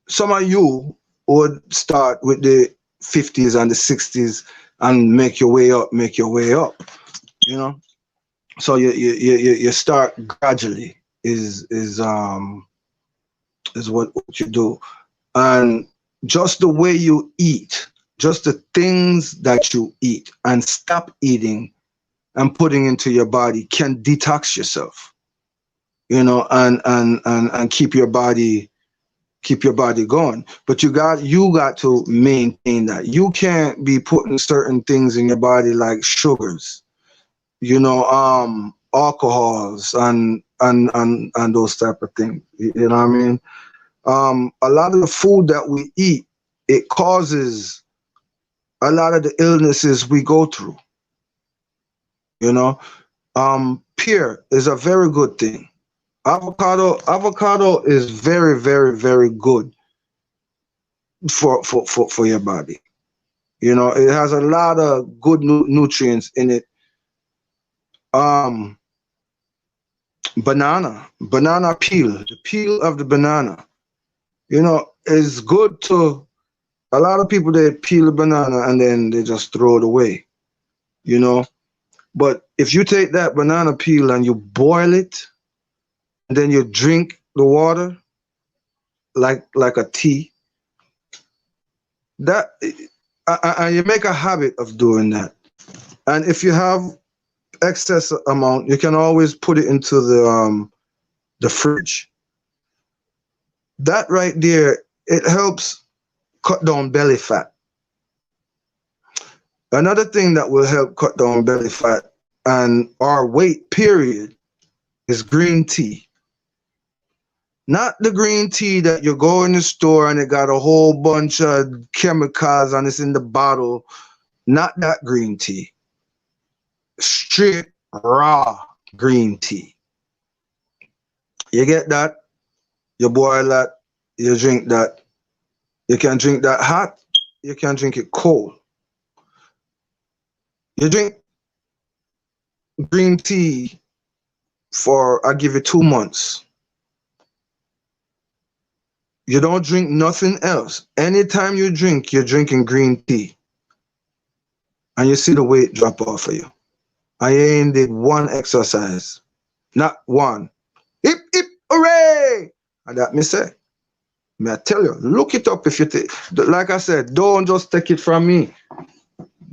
some of you would start with the 50s and the 60s and make your way up, you know. So you start gradually is what you do. And just the way you eat, just the things that you eat and stop eating and putting into your body can detox yourself, you know, and keep your body going. But you got to maintain that. You can't be putting certain things in your body like sugars, you know, alcohols and those type of things. You know what I mean? A lot of the food that we eat, it causes a lot of the illnesses we go through. You know, pear is a very good thing. Avocado is very, very, very good for your body. You know, it has a lot of good nutrients in it. Banana peel, the peel of the banana, you know, is good to a lot of people. They peel a banana and then they just throw it away, you know. But if you take that banana peel and you boil it, and then you drink the water like a tea, that and you make a habit of doing that. And if you have excess amount, you can always put it into the fridge. That right there, it helps cut down belly fat. Another thing that will help cut down belly fat and our weight period is green tea. Not the green tea that you go in the store and it got a whole bunch of chemicals and it's in the bottle. Not that green tea. Straight raw green tea. You get that, you boil that, you drink that. You can drink that hot, you can drink it cold. You drink green tea for, I give you 2 months. You don't drink nothing else. Anytime you drink, you're drinking green tea. And you see the weight drop off of you. I ain't did one exercise. Not one. Hip, hip, hooray! And that me say. May I tell you, look it up if you take, like I said, don't just take it from me.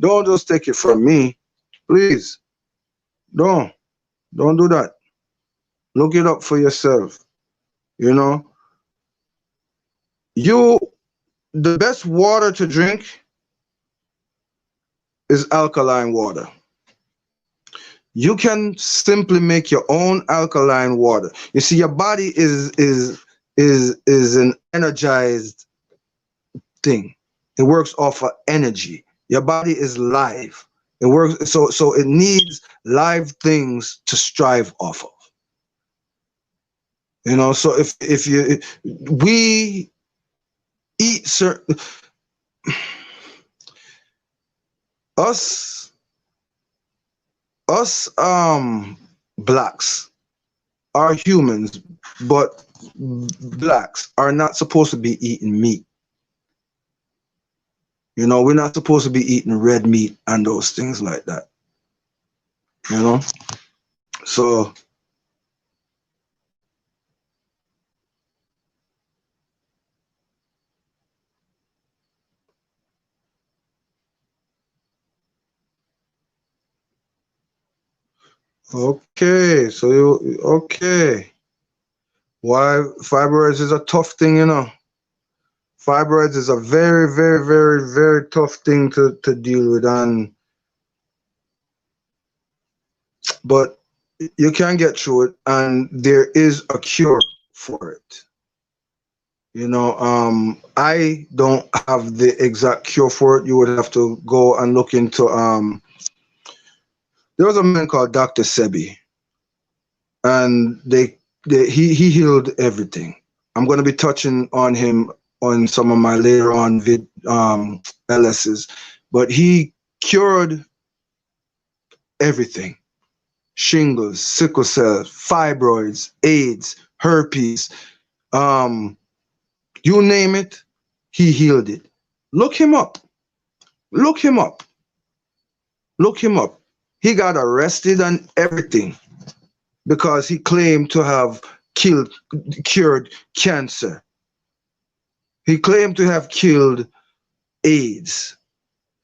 Don't just take it from me. Please. Don't do that. Look it up for yourself. You know? The best water to drink is alkaline water. You can simply make your own alkaline water. You see, your body is an energized thing. It works off of energy. Your body is live. It works, so it needs live things to strive off of. You know, so if we eat certain, us blacks are humans, but blacks are not supposed to be eating meat. You know, we're not supposed to be eating red meat and those things like that. You know? So okay, okay. Why fibroids is a tough thing, you know? Fibroids is a very, very, very, very tough thing to deal with, but you can get through it, and there is a cure for it. You know, I don't have the exact cure for it. You would have to go and look into there was a man called Dr. Sebi, and he healed everything. I'm going to be touching on him on some of my later on LSs, but he cured everything. shingles, sickle cell, fibroids, AIDS, herpes, you name it, he healed it. Look him up. Look him up. Look him up. He got arrested and everything because he claimed to have cured cancer. He claimed to have killed AIDS.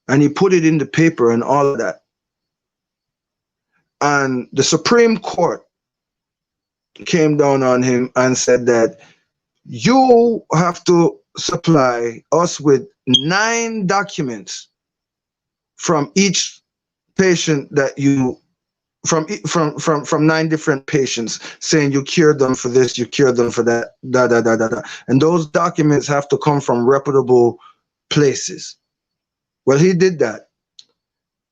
And he put it in the paper and all of that. And the Supreme Court came down on him and said that you have to supply us with 9 documents from each patient that you from 9 different patients saying you cured them for this, you cured them for that, and those documents have to come from reputable places. Well, he did that,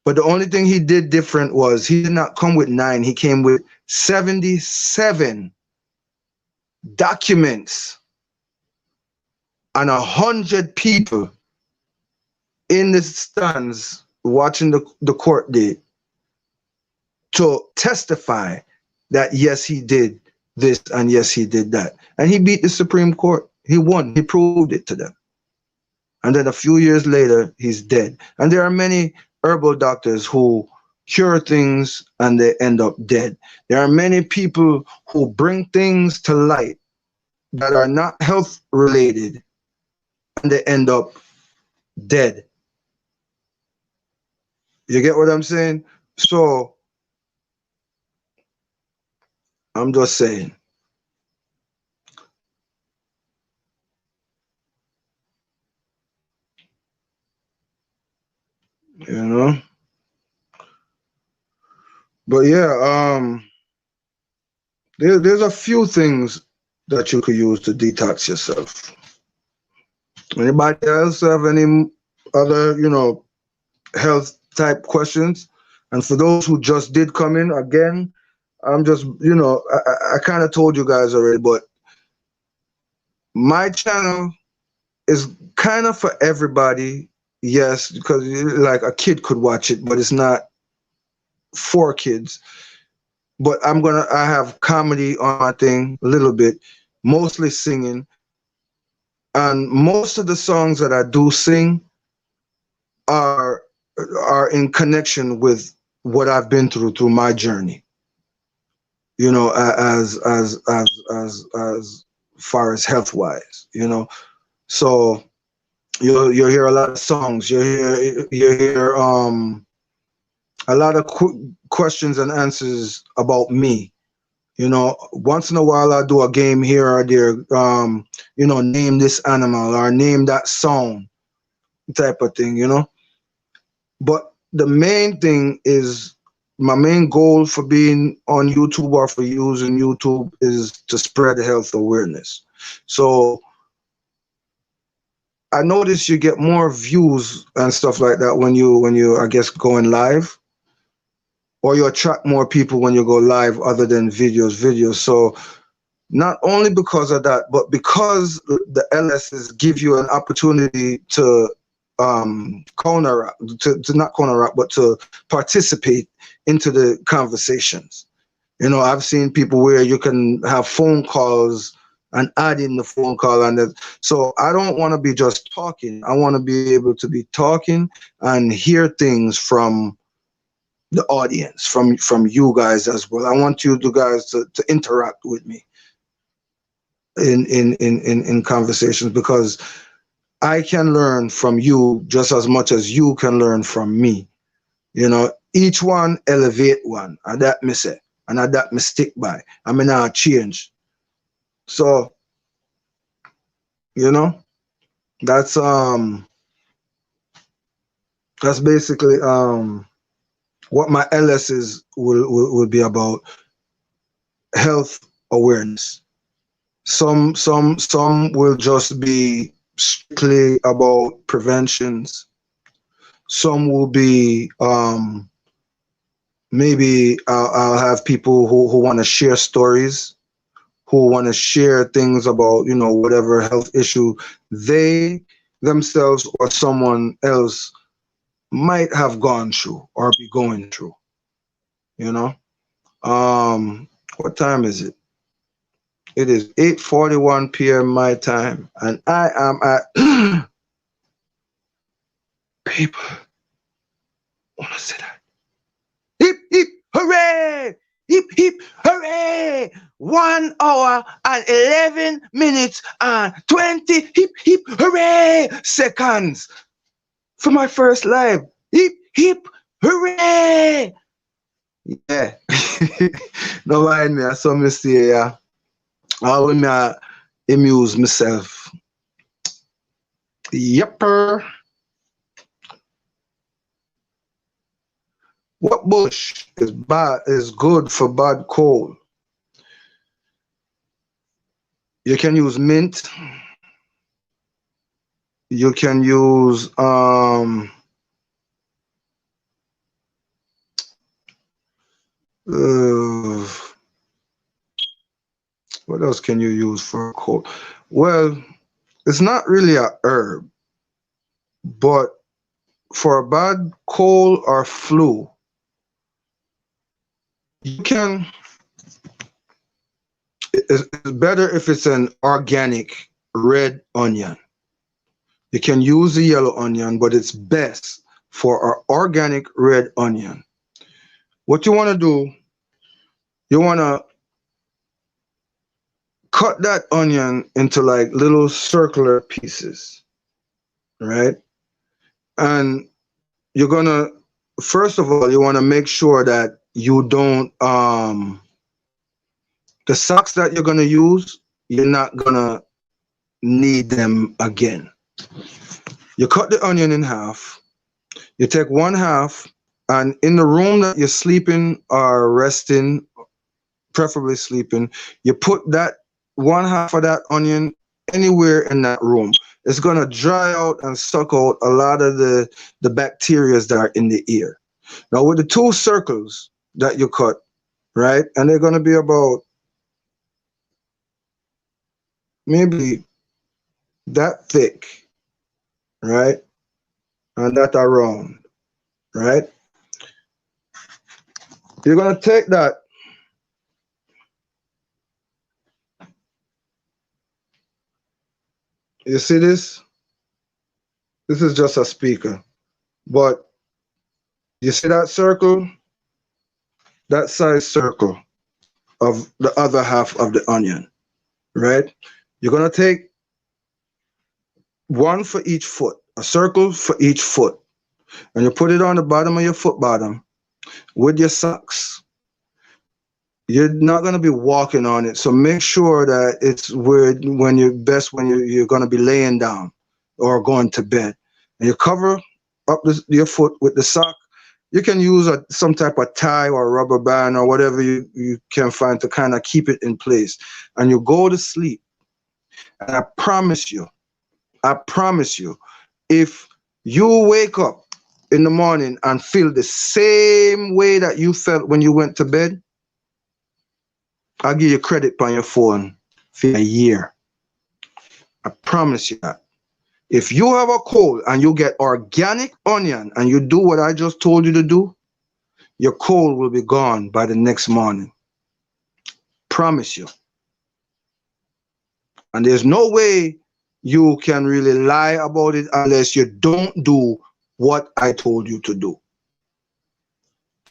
but the only thing he did different was he did not come with 9, he came with 77 documents and 100 people in the stands watching the court date to testify that yes, he did this and yes, he did that. And he beat the Supreme Court. He won. He proved it to them. And then a few years later, he's dead. And there are many herbal doctors who cure things and they end up dead. There are many people who bring things to light that are not health related and they end up dead. You get what I'm saying? So I'm just saying. You know? But yeah, there's a few things that you could use to detox yourself. Anybody else have any other, health type questions? And for those who just did come in, again, I'm just, I kind of told you guys already, but my channel is kind of for everybody. Yes, because like a kid could watch it, but it's not for kids. But I have comedy on my thing a little bit, mostly singing. And most of the songs that I do sing are in connection with what I've been through my journey. As far as health wise, So you'll hear a lot of songs. You hear a lot of questions and answers about me. Once in a while I do a game here or there. Name this animal or name that song, type of thing. But the main thing is, my main goal for being on YouTube or for using YouTube is to spread health awareness. So I notice you get more views and stuff like that when you I guess going live, or you attract more people when you go live other than videos. So not only because of that, but because the LSs give you an opportunity to counteract, to not counteract, but to participate into the conversations. I've seen people where you can have phone calls and add in the phone call, and that. So I don't want to be just talking. I want to be able to be talking and hear things from the audience, from you guys as well. I want you guys to interact with me in conversations, because I can learn from you just as much as you can learn from me. Each one elevate one, and that me say, and that me stick by. I mean, I change. So, that's basically what my LSs will be about. Health awareness. Some will just be strictly about preventions. Some will be maybe I'll have people who want to share stories, who want to share things about whatever health issue they themselves or someone else might have gone through or be going through. What time is it? It is 8:41 p.m. my time, and I am at people wanna say that. Hip hip hooray! Hip hip hooray! 1 hour and 11 minutes and 20 hip hip hooray seconds for my first live. Hip hip hooray! Yeah. No mind me, I saw me say yeah. I will me amuse myself. Yepper. What bush is good for bad cold? You can use mint. You can use what else can you use for a cold? Well, it's not really a herb, but for a bad cold or flu, you can. It's better if it's an organic red onion. You can use the yellow onion, but it's best for an organic red onion. What you want to do, you want to cut that onion into like little circular pieces, right? And you're going to, first of all, you want to make sure that you don't, the socks that you're going to use, you're not going to need them again. You cut the onion in half. You take one half, and in the room that you're sleeping or resting, preferably sleeping, you put that one half of that onion anywhere in that room. It's going to dry out and suck out a lot of the bacteria that are in the ear. Now, with the two circles that you cut, right, and they're going to be about maybe that thick, right, and that around, right? You're going to take that you see this? This is just a speaker. But you see that circle? That size circle of the other half of the onion, right? You're going to take one for each foot, a circle for each foot, and you put it on the bottom of your foot bottom with your socks. You're not going to be walking on it, so make sure that it's where when you're going to be laying down or going to bed. And you cover up your foot with the sock. You can use some type of tie or rubber band or whatever you can find to kind of keep it in place. And you go to sleep. And I promise you, if you wake up in the morning and feel the same way that you felt when you went to bed, I'll give you credit on your phone for a year. I promise you that. If you have a cold and you get organic onion and you do what I just told you to do, your cold will be gone by the next morning. Promise you. And there's no way you can really lie about it unless you don't do what I told you to do.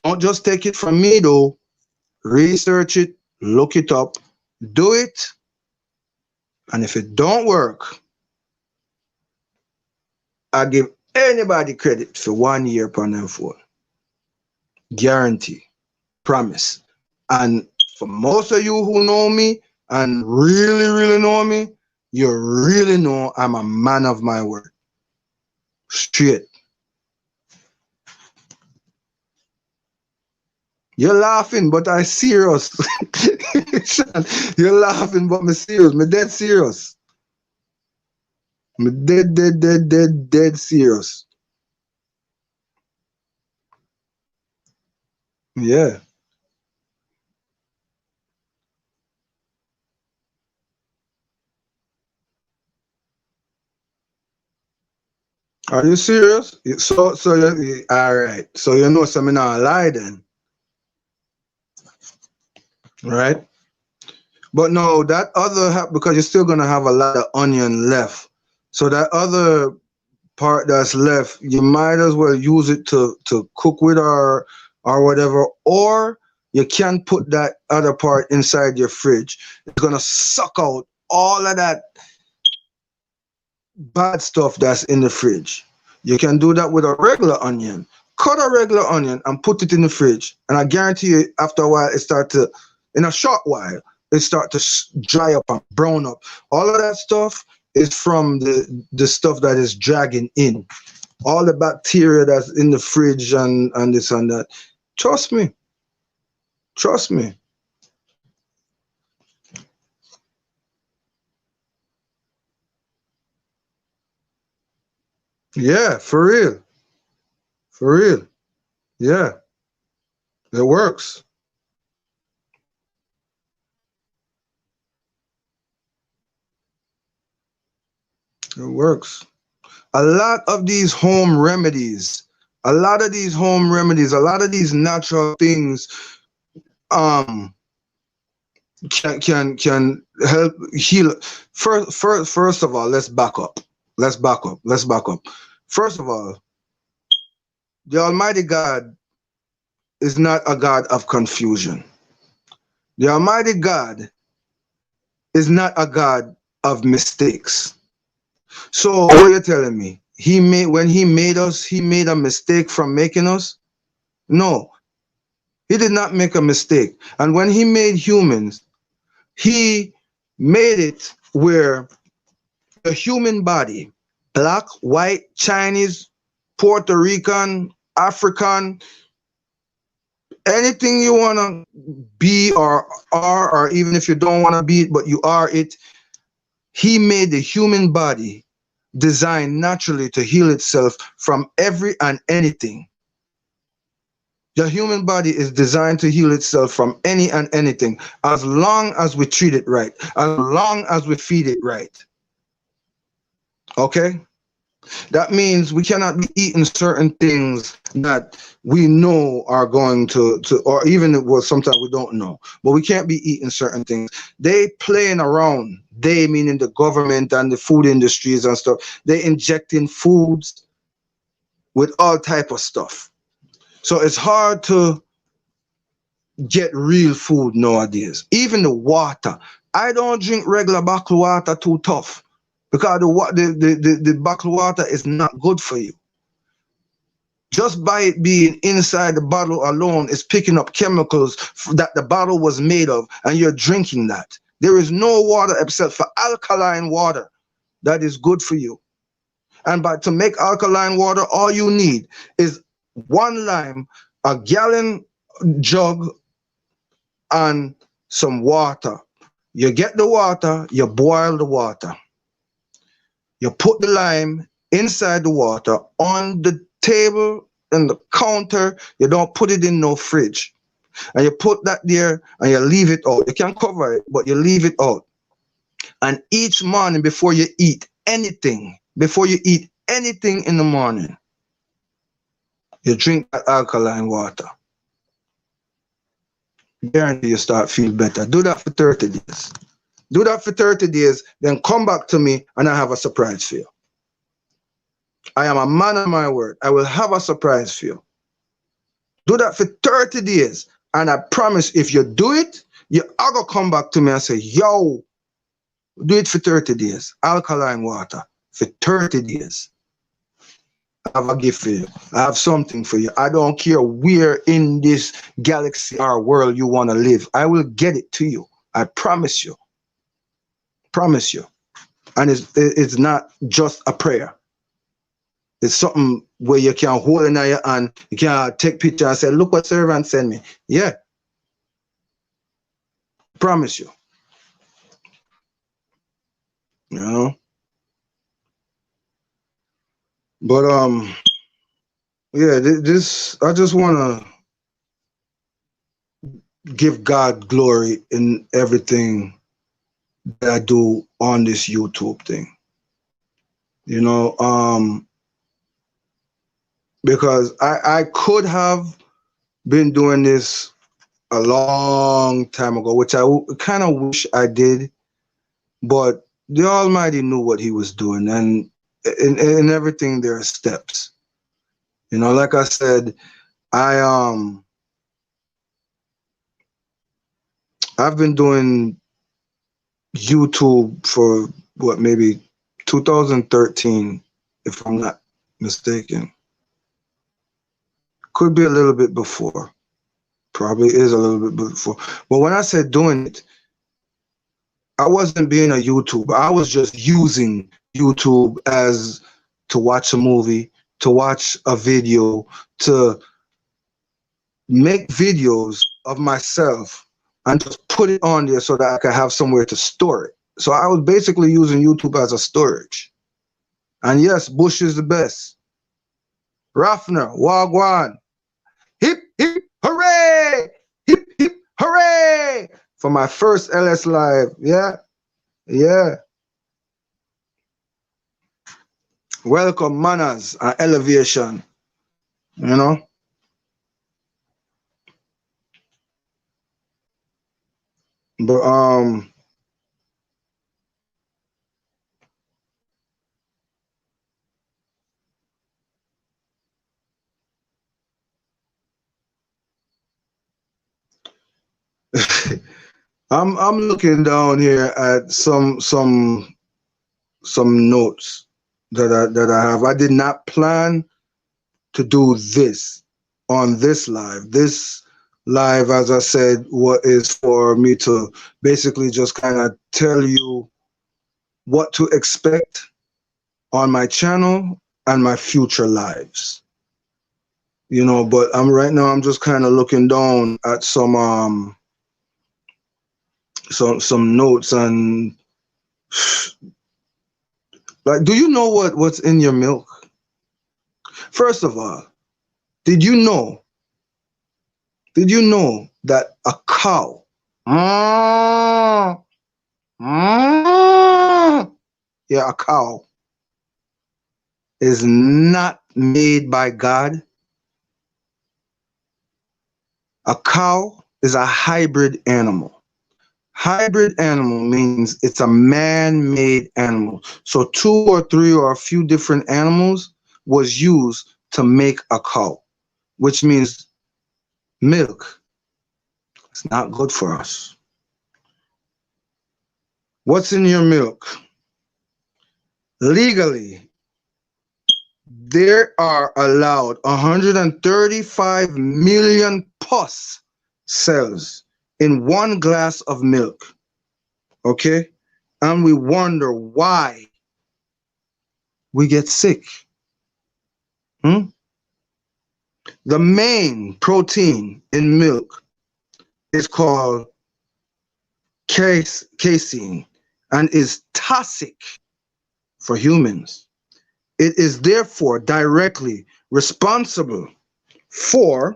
Don't just take it from me though. Research it, look it up, do it. And if it don't work, I give anybody credit for 1 year upon them phone. Guarantee. Promise. And for most of you who know me and really, really know me, you really know I'm a man of my word. Straight. You're laughing, but I serious. You're laughing, but me serious. Me dead serious. Me dead serious. Yeah. Are you serious? So all right. So you know something not lie then. right? But no, that other because you're still gonna have a lot of onion left. So that other part that's left, you might as well use it to cook with or whatever, or you can put that other part inside your fridge. It's gonna suck out all of that bad stuff that's in the fridge. You can do that with a regular onion. Cut a regular onion and put it in the fridge, and I guarantee you, after a while, in a short while, it start to dry up and brown up. All of that stuff is from the stuff that is dragging in. All the bacteria that's in the fridge and this and that. Trust me. Trust me. Yeah, for real. For real. Yeah, it works. It works. A lot of these home remedies, a lot of these home remedies, a lot of these natural things um can help heal. First of all, let's back up. Let's back up. First of all, the Almighty God is not a God of confusion. The Almighty God is not a God of mistakes. So what are you telling me? When he made us, he made a mistake from making us? No, he did not make a mistake. And when he made humans, he made it where the human body, black, white, Chinese, Puerto Rican, African, anything you want to be or are, or even if you don't want to be it, but you are it, he made the human body designed naturally to heal itself from every and anything. The human body is designed to heal itself from any and anything as long as we treat it right, as long as we feed it right. Okay? That means we cannot be eating certain things that we know are going to or even well, sometimes we don't know, but we can't be eating certain things. They playing around, they meaning the government and the food industries and stuff. They injecting foods with all type of stuff. So it's hard to get real food nowadays. Even the water. I don't drink regular bottled water too tough because the bottled water is not good for you. Just by it being inside the bottle alone is picking up chemicals that the bottle was made of, and you're drinking that. There is no water except for alkaline water that is good for you. And to make alkaline water, all you need is one lime, a gallon jug, and some water. You get the water, you boil the water. You put the lime inside the water on the table and the counter. You don't put it in no fridge. And you put that there and you leave it out. You can cover it, but you leave it out. And each morning before you eat anything in the morning, you drink that alkaline water. Guarantee you start feel better. Do that for 30 days. Do that for 30 days, then come back to me and I have a surprise for you. I am a man of my word. I will have a surprise for you. Do that for 30 days. And I promise if you do it, you are going to come back to me and say, yo, do it for 30 days. Alkaline water for 30 days. I have a gift for you. I have something for you. I don't care where in this galaxy or world you want to live. I will get it to you. I promise you. Promise you. And it's not just a prayer. It's something where you can hold it in your hand. You can take picture and say, look what servant sent me. Yeah. Promise you. You know? But yeah, this I just wanna give God glory in everything that I do on this YouTube thing. You know, because I could have been doing this a long time ago, which I kind of wish I did, but the Almighty knew what he was doing, and in everything there are steps. You know, like I said, I've been doing YouTube for what, maybe 2013, if I'm not mistaken. Could be a little bit before. Probably is a little bit before. But when I said doing it, I wasn't being a YouTuber. I was just using YouTube as to watch a movie, to watch a video, to make videos of myself and just put it on there so that I could have somewhere to store it. So I was basically using YouTube as a storage. And yes, Bush is the best. Raffner, Wagwan, hip, hip, hooray! Hip, hip, hooray! For my first LS Live, yeah, yeah. Welcome, manners and elevation, you know. But I'm looking down here at some notes that I have. I did not plan to do this on this live. This live, as I said, what is for me to basically just kind of tell you what to expect on my channel and my future lives. You know, but right now I'm just kind of looking down at some notes, and like, do you know what's in your milk? First of all, did you know that a cow, yeah, a cow is not made by God? A cow is a hybrid animal. Hybrid animal means it's a man-made animal. So 2 or 3 or a few different animals was used to make a cow, which means milk is not good for us. What's in your milk? Legally, there are allowed 135 million pus cells in 1 glass of milk. Okay? And we wonder why we get sick. The main protein in milk is called casein and is toxic for humans. It is therefore directly responsible for,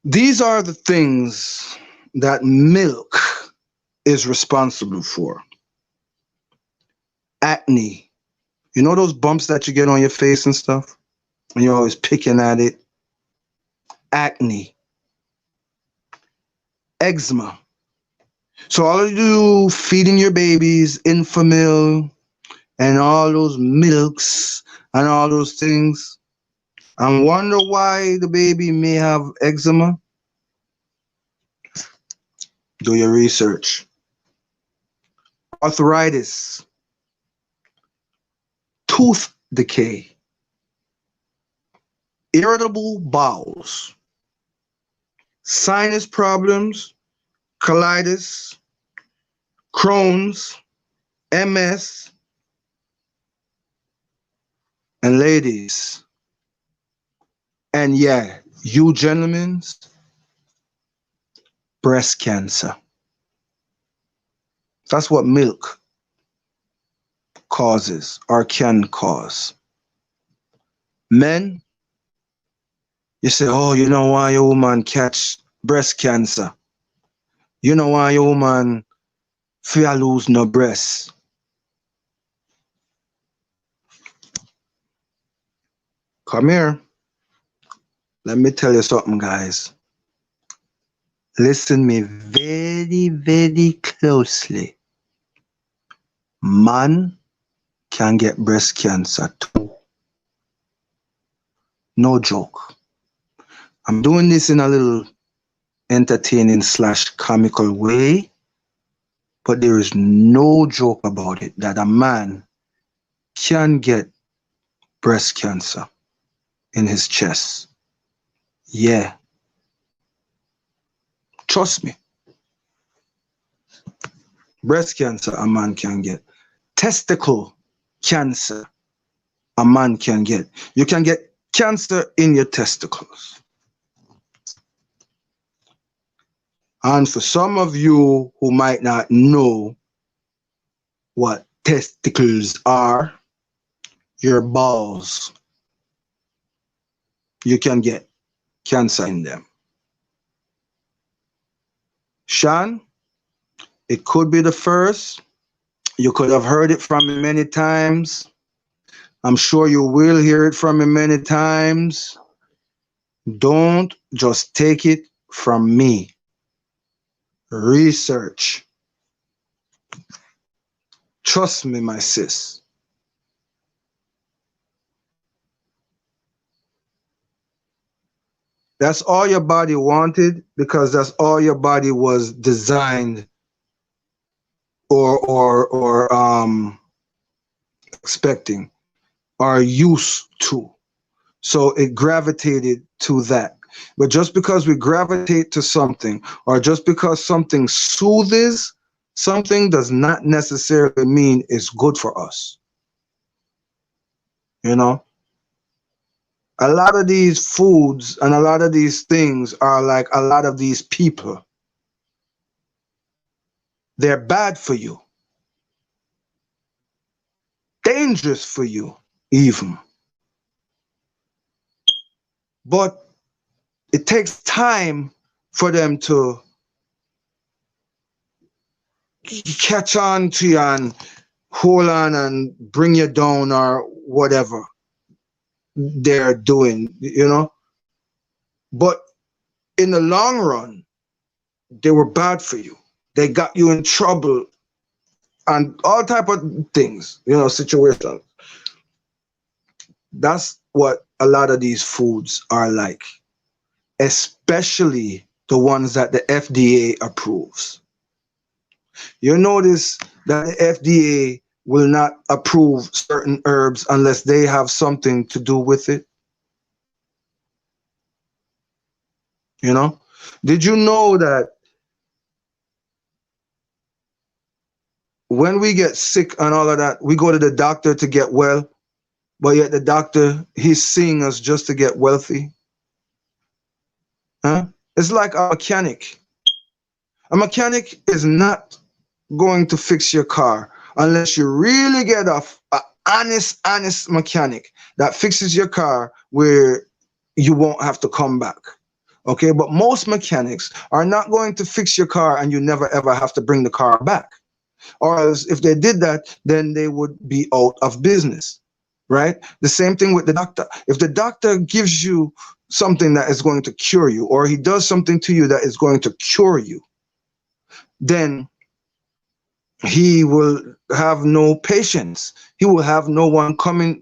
these are the things that milk is responsible for. Acne. You know those bumps that you get on your face and stuff? And you're always picking at it? Acne. Eczema. So all of you feeding your babies Infamil and all those milks and all those things, and wonder why the baby may have eczema? Do your research. Arthritis. Tooth decay. Irritable bowels. Sinus problems. Colitis. Crohn's. MS. And ladies, and yeah, you gentlemen, breast cancer. That's what milk causes or can cause. Men, you say, oh, you know why your woman catch breast cancer? You know why your woman fear lose no breast? Come here. Let me tell you something, guys. Listen me very, very closely. Man can get breast cancer too. No joke. I'm doing this in a little entertaining / comical way, but there is no joke about it that a man can get breast cancer in his chest. Yeah. Trust me. Breast cancer a man can get. Testicle cancer a man can get. You can get cancer in your testicles. And for some of you who might not know what testicles are, your balls, you can get cancer in them. Sean, it could be the first. You could have heard it from me many times. I'm sure you will hear it from me many times. Don't just take it from me. Research. Trust me, my sis. That's all your body wanted because that's all your body was designed or expecting or used to. So it gravitated to that. But just because we gravitate to something or just because something soothes something does not necessarily mean it's good for us. You know? A lot of these foods and a lot of these things are like a lot of these people. They're bad for you. Dangerous for you, even. But it takes time for them to catch on to you and hold on and bring you down or whatever they're doing, you know. But in the long run, they were bad for you. They got you in trouble and all type of things, you know, situations. That's what a lot of these foods are like, especially the ones that the FDA approves. You notice that the FDA will not approve certain herbs unless they have something to do with it. You know? Did you know that when we get sick and all of that, we go to the doctor to get well, but yet the doctor, he's seeing us just to get wealthy? Huh? It's like a mechanic. A mechanic is not going to fix your car unless you really get off an honest mechanic that fixes your car where you won't have to come back. Okay, but most mechanics are not going to fix your car and you never ever have to bring the car back. Or else if they did that, then they would be out of business, right? The same thing with the doctor. If the doctor gives you something that is going to cure you, or he does something to you that is going to cure you, then he will have no patience. He will have no one coming.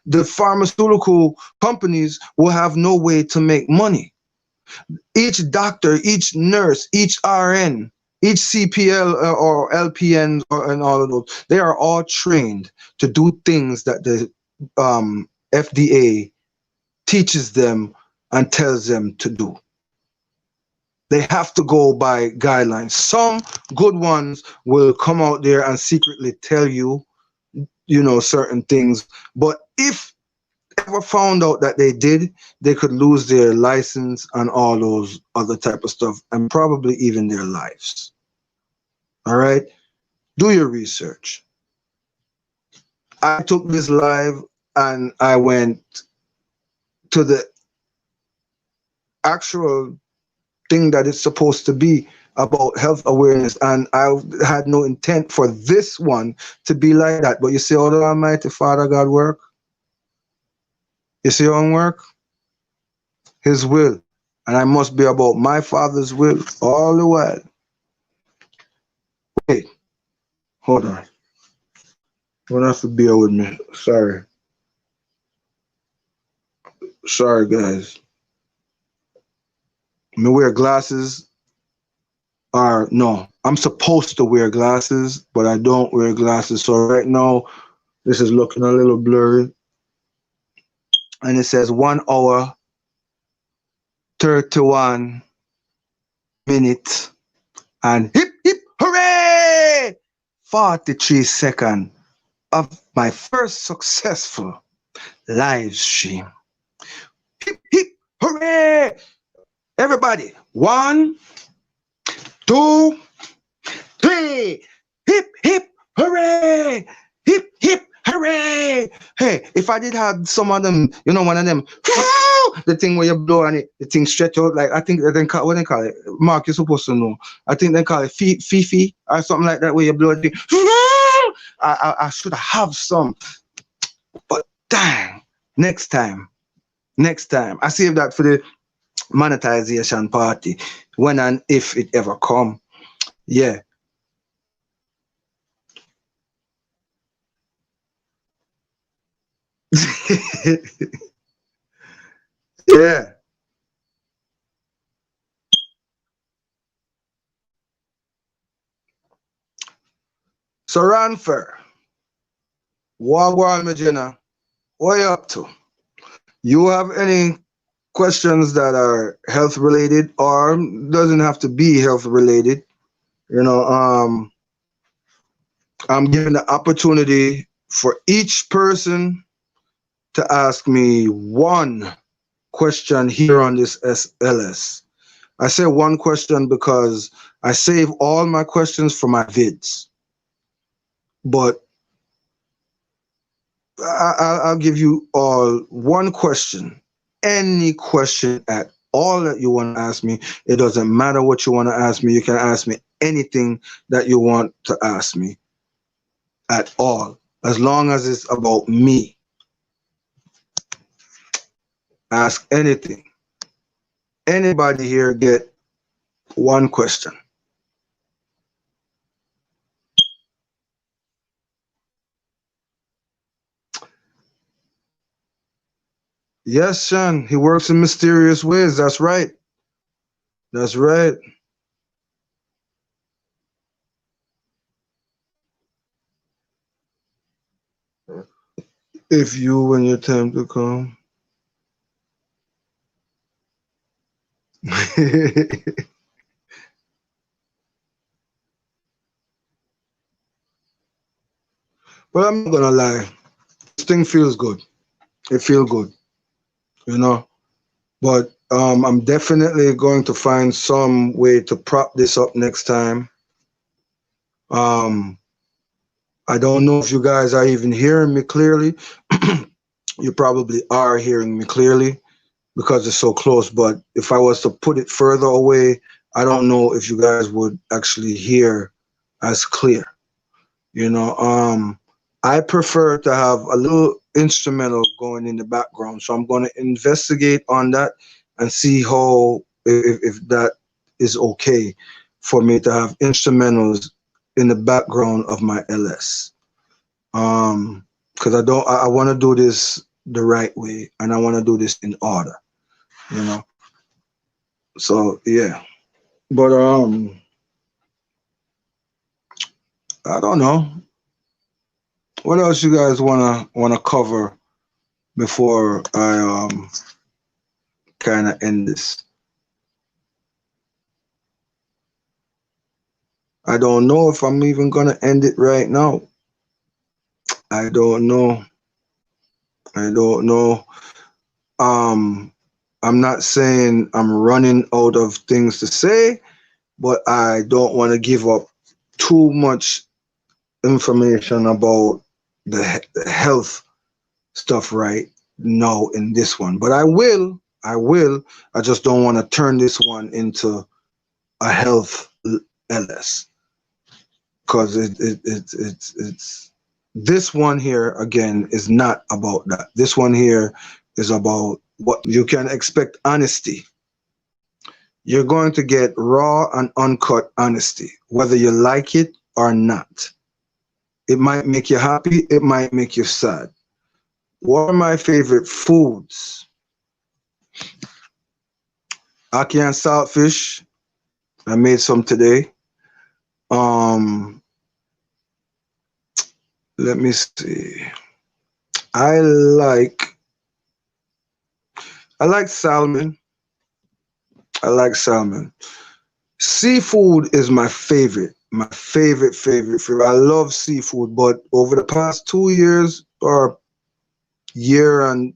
The pharmaceutical companies will have no way to make money. Each doctor, each nurse, each RN, each CPL or LPN and all of those, they are all trained to do things that the FDA teaches them and tells them to do. They have to go by guidelines. Some good ones will come out there and secretly tell you, you know, certain things. But if ever found out that they did, they could lose their license and all those other type of stuff, and probably even their lives. All right? Do your research. I took this live and I went to the actual thing that it's supposed to be about health awareness, and I had no intent for this one to be like that. But you see how the Almighty Father God work? You see how it work? his will, and I must be about my Father's will all the while. Wait, hold on. You're gonna have to bear with me. Sorry. Sorry, guys. Me wear glasses, or no, I'm supposed to wear glasses, but I don't wear glasses. So right now, this is looking a little blurry. And it says 1 hour, 31 minutes, and hip, hip, hooray! 43 seconds of my first successful live stream. Hip, hip, hooray! Everybody, 1, 2, 3, hip, hip, hooray! Hip, hip, hooray! Hey, if I did have some of them, you know, one of them, the thing where you blow and the thing stretch out, like, I think they call, what they call it? Mark, you're supposed to know. I think they call it Fifi or something like that, where you blow the thing. I should have some, but dang, next time. I save that for the monetization party, when and if it ever come. Yeah. Yeah. So Ranfer, Wagwan Majina, what you up to? You have any questions that are health related, or doesn't have to be health related? You know, I'm giving the opportunity for each person to ask me one question here on this SLS. I say one question because I save all my questions for my vids. But I'll give you all one question. Any question at all that you want to ask me. It doesn't matter what you want to ask me. You can ask me anything that you want to ask me at all, as long as it's about me. Ask anything. Anybody here get one question? Yes, Sean, he works in mysterious ways. That's right. That's right. If you, when your time to come. But I'm not gonna lie. This thing feels good. It feels good, you know. But I'm definitely going to find some way to prop this up next time. I don't know if you guys are even hearing me clearly. You probably are hearing me clearly because it's so close. But if I was to put it further away, I don't know if you guys would actually hear as clear. You know, I prefer to have a little instrumental going in the background. So I'm going to investigate on that and see how, if that is okay for me to have instrumentals in the background of my LS. Because I want to do this the right way, and I want to do this in order, you know. So yeah, but I don't know. What else you guys wanna cover before I kind of end this? I don't know if I'm even gonna end it right now. I don't know. I don't know. I'm not saying I'm running out of things to say, but I don't want to give up too much information about the health stuff right now in this one. But I will. I just don't want to turn this one into a health LS, because it's this one here again is not about that. This one here is about what you can expect honesty. You're going to get raw and uncut honesty, whether you like it or not. It might make you happy, it might make you sad. What are my favorite foods? Ackee and saltfish. I made some today. Let me see. I like salmon. I like salmon. Seafood is my favorite. My favorite. I love seafood, but over the past 2 years or year and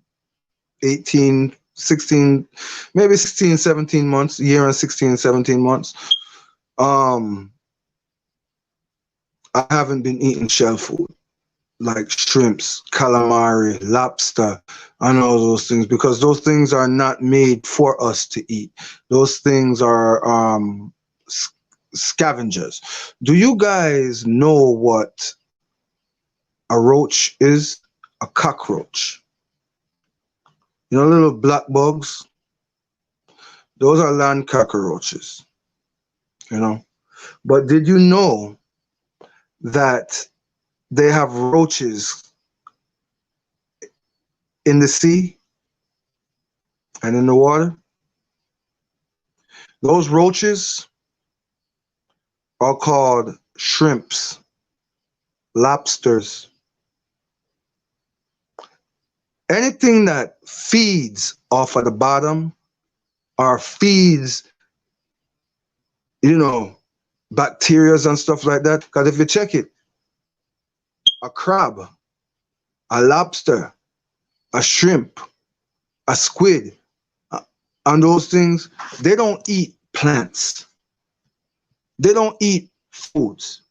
18, 16, maybe 16, 17 months, year and 16, 17 months, I haven't been eating shell food like shrimps, calamari, lobster, and all those things, because those things are not made for us to eat. Those things are scavengers. Do you guys know what a roach is? A cockroach. You know, little black bugs? Those are land cockroaches, you know. But did you know that they have roaches in the sea and in the water? Those roaches are called shrimps, lobsters. Anything that feeds off of the bottom or feeds, you know, bacteria and stuff like that. Because if you check it, a crab, a lobster, a shrimp, a squid, and those things, they don't eat plants. They don't eat foods.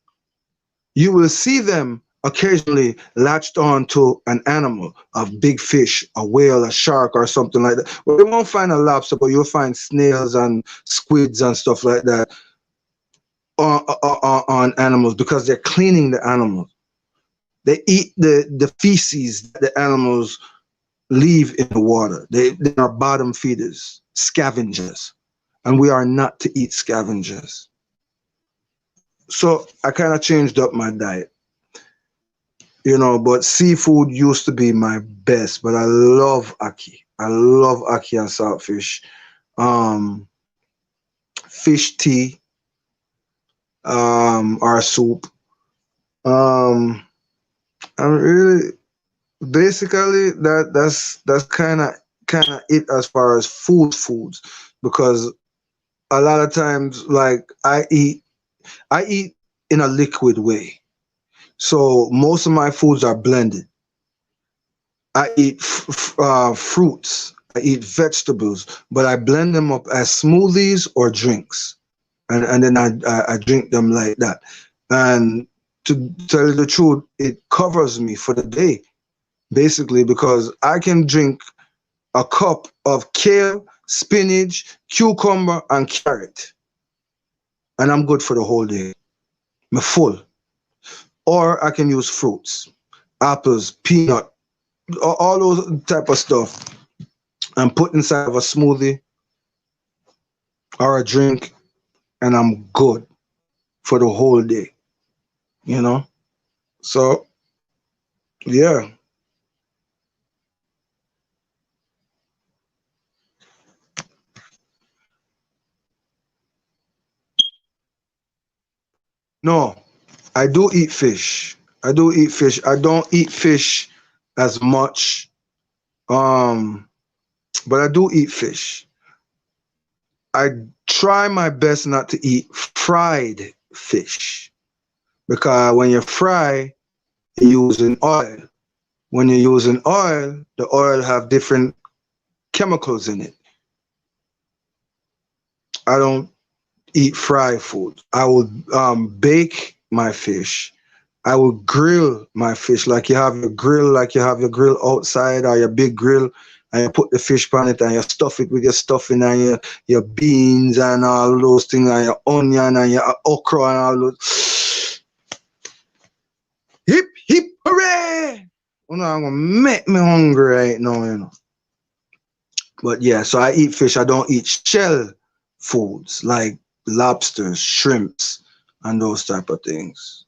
You will see them occasionally latched on to an animal, a big fish, a whale, a shark, or something like that. Well, you won't find a lobster, but you'll find snails and squids and stuff like that on animals, because they're cleaning the animals. They eat the feces that the animals leave in the water. They are bottom feeders, scavengers, and we are not to eat scavengers. So I kind of changed up my diet, you know, but seafood used to be my best, but I love ackee. I love ackee and saltfish. Fish tea, or soup. And really, basically that's kind of it as far as foods, because a lot of times, like, I eat in a liquid way, so most of my foods are blended. I eat fruits, I eat vegetables, but I blend them up as smoothies or drinks, and then I drink them like that. And to tell you the truth, it covers me for the day, basically, because I can drink a cup of kale, spinach, cucumber, and carrot, and I'm good for the whole day. I'm full. Or I can use fruits, apples, peanut, all those type of stuff, and put inside of a smoothie or a drink, and I'm good for the whole day, you know? So, yeah. No, I do eat fish. I do eat fish. I don't eat fish as much, um, but I do eat fish. I try my best not to eat fried fish, because when you fry, you're using oil. When you're using oil, the oil have different chemicals in it. I don't eat fried food. I will bake my fish. I will grill my fish, like you have your grill outside, or your big grill, and you put the fish on it and you stuff it with your stuffing and your beans and all those things, and your onion and your okra and all those. Hip hip hooray! You know, I'm gonna make me hungry right now, you know. But yeah, so I eat fish. I don't eat shell foods like lobsters, shrimps, and those type of things.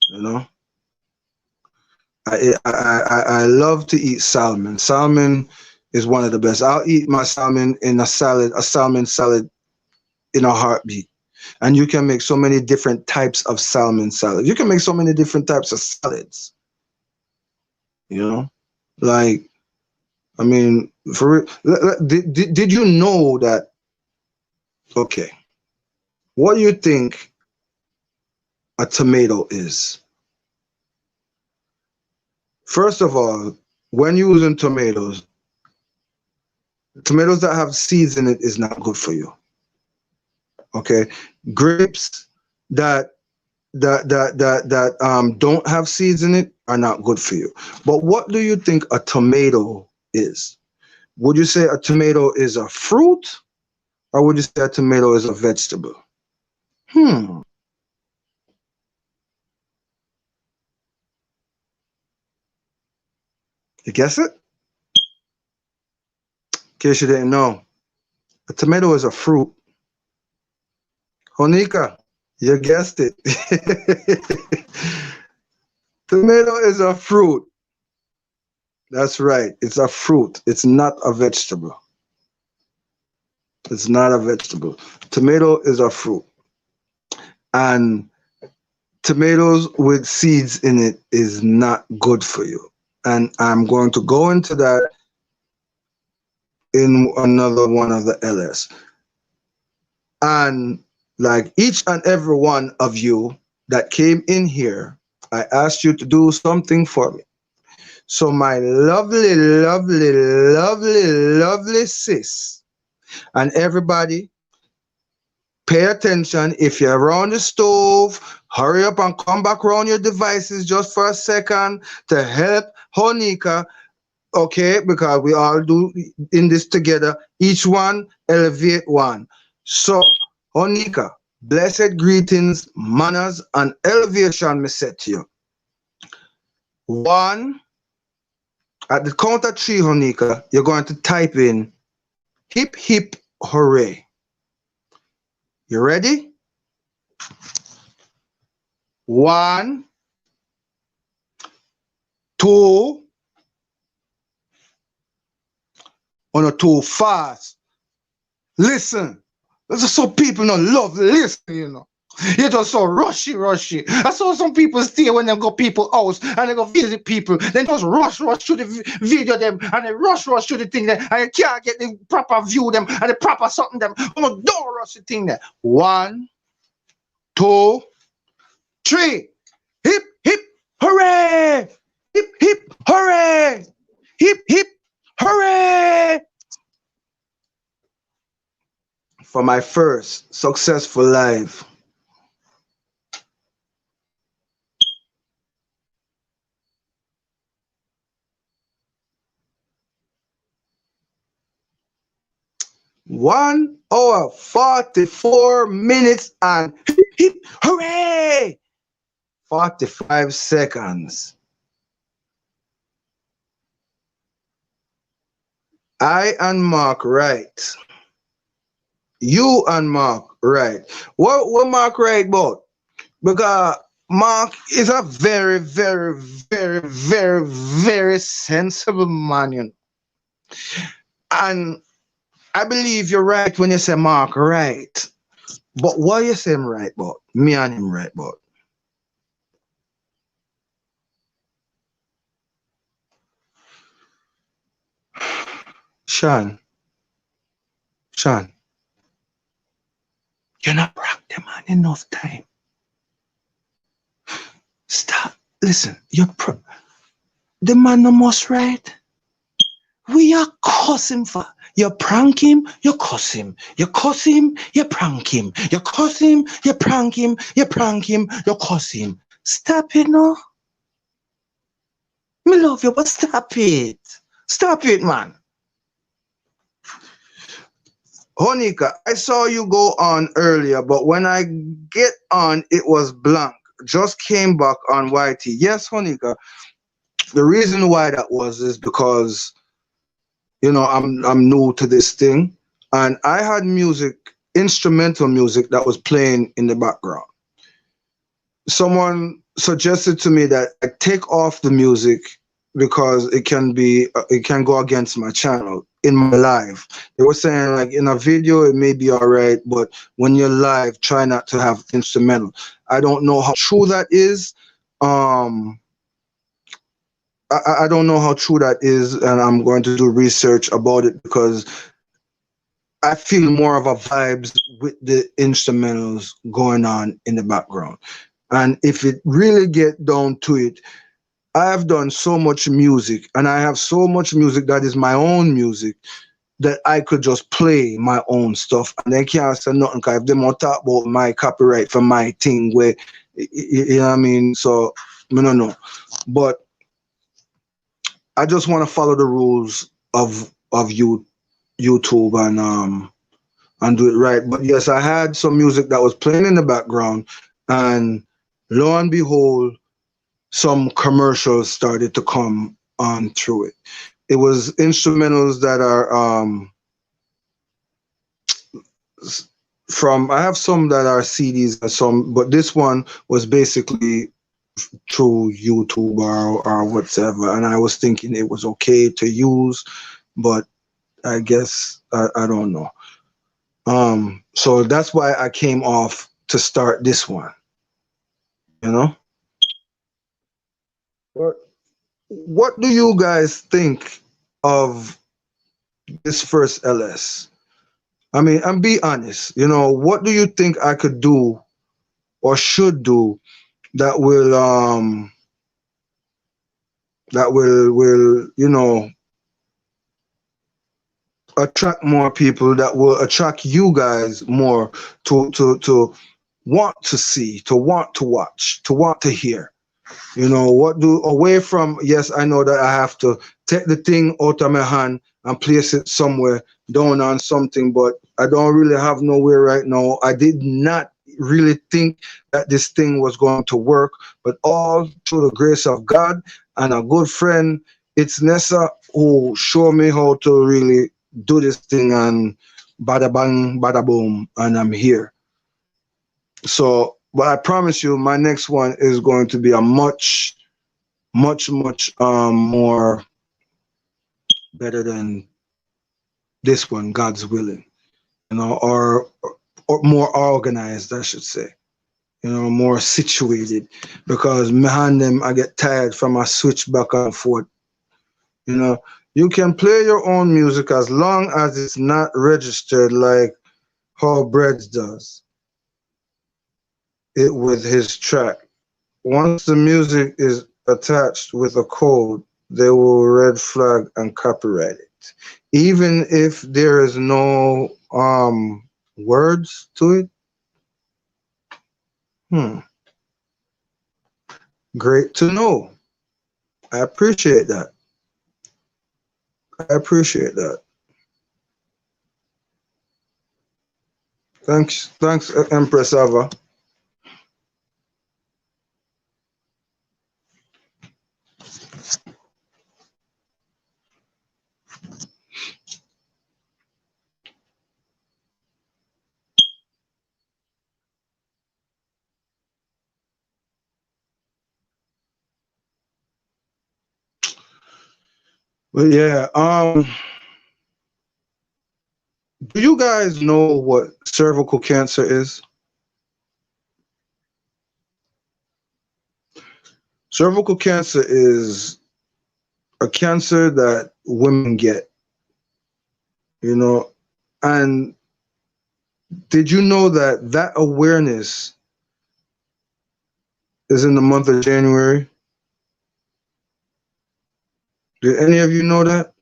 You know, I love to eat salmon. Salmon is one of the best. I'll eat my salmon in a salad, a salmon salad in a heartbeat. And you can make so many different types of salmon salad. You can make so many different types of salads. You know, like, I mean, for did you know that? Okay, what do you think a tomato is? First of all, when using tomatoes, tomatoes that have seeds in it is not good for you. Okay, grapes that don't have seeds in it are not good for you. But what do you think a tomato is? Would you say a tomato is a fruit, or would you say a tomato is a vegetable? You guess it? In case you didn't know, a tomato is a fruit. Honika, you guessed it. Tomato is a fruit. That's right. It's a fruit. It's not a vegetable. It's not a vegetable. Tomato is a fruit. And tomatoes with seeds in it is not good for you. And I'm going to go into that in another one of the LS. And like each and every one of you that came in here, I asked you to do something for me. So my lovely, lovely, lovely, lovely sis, and everybody, pay attention. If you're around the stove, hurry up and come back around your devices just for a second to help Honika, okay? Because we all do in this together. Each one elevate one. So, Honika, blessed greetings, manners, and elevation, me set to you. One, at the count of three, Honika, you're going to type in hip, hip, hooray. You ready? 1, 2, on a too fast. Listen. There's just some people don't love listening, you know. You're just so rushy. I saw some people stay when they go people's house and they go visit people. Then just rush through the video them and they rush through the thing there and you can't get the proper view them and the proper something them. Don't rush the thing there. 1, 2, 3. Hip, hip, hooray! Hip, hip, hooray! Hip, hip, hooray! For my first successful live. One hour, 44 minutes and hip, hip, hooray! 45 seconds. I and Mark right. You and Mark right. What Mark right about? Because Mark is a very, very, very, very, very sensible man, you know. And I believe you're right when you say Mark right. But what you say him right about? Me and him right about? Sean, you're not rock the man enough time. Stop. Listen, the man no must right. We are cussing for. You prank him, you cuss him. You cuss him, you prank him. You cuss him, you prank him. You prank him, you cuss him. Stop it, no. Me love you, but stop it. Stop it, man. Honika, I saw you go on earlier, but when I get on, it was blank. Just came back on YT. Yes, Honika. The reason why that was is because you know, I'm new to this thing, and I had music, instrumental music that was playing in the background. Someone suggested to me that I take off the music because it can go against my channel in my live. They were saying like in a video it may be all right, but when you're live, try not to have instrumental. I don't know how true that is. I don't know how true that is, and I'm going to do research about it because I feel more of a vibes with the instrumentals going on in the background. And if it really get down to it, I have done so much music, and I have so much music that is my own music that I could just play my own stuff, and they can't say nothing because if they want to talk about my copyright for my thing, where you know what I mean. So I don't know, but I just want to follow the rules of YouTube and do it right. But yes, I had some music that was playing in the background, and lo and behold, some commercials started to come on through it. It was instrumentals that are from, I have some that are CDs and some, but this one was basically through YouTube or whatever, and I was thinking it was okay to use, but I guess I don't know. So that's why I came off to start this one, you know. But what do you guys think of this first LS? I mean, and be honest, you know, what do you think I could do or should do that will you know, attract more people, that will attract you guys more to want to see, to want to watch, to want to hear. You know, what do, away from, yes, I know that I have to take the thing out of my hand and place it somewhere down on something, but I don't really have nowhere right now. I did not really think that this thing was going to work, but all through the grace of God and a good friend, it's Nessa, who showed me how to really do this thing, and bada bang, bada boom, and I'm here. So, but I promise you, my next one is going to be a much more better than this one, God's willing, you know, or more organized, I should say, you know, more situated, because man, them I get tired from I switch back and forth. You know, you can play your own music as long as it's not registered like how Breads does it with his track. Once the music is attached with a code, they will red flag and copyright it. Even if there is no words to it. Great to know. I appreciate that. I appreciate that. Thanks, Empress Ava. But yeah, do you guys know what cervical cancer is? Cervical cancer is a cancer that women get, you know, and did you know that that awareness is in the month of January? Did any of you know that?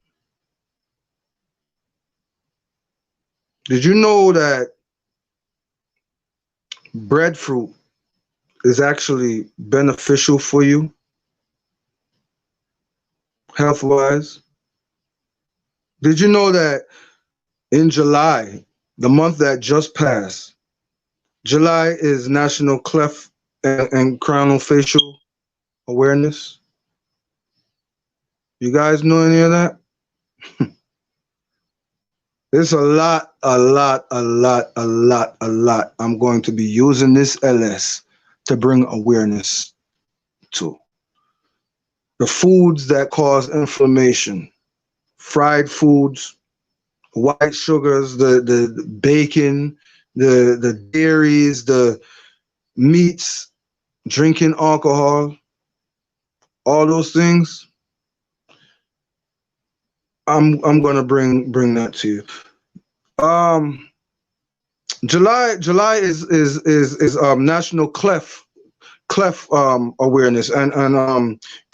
Did you know that breadfruit is actually beneficial for you, health wise? Did you know that in July, the month that just passed, July is National Cleft and Craniofacial Awareness? You guys know any of that? There's a lot I'm going to be using this LS to bring awareness to. The foods that cause inflammation, fried foods, white sugars, the bacon, the dairies, the meats, drinking alcohol, all those things. I'm gonna bring that to you. July is National Cleft awareness and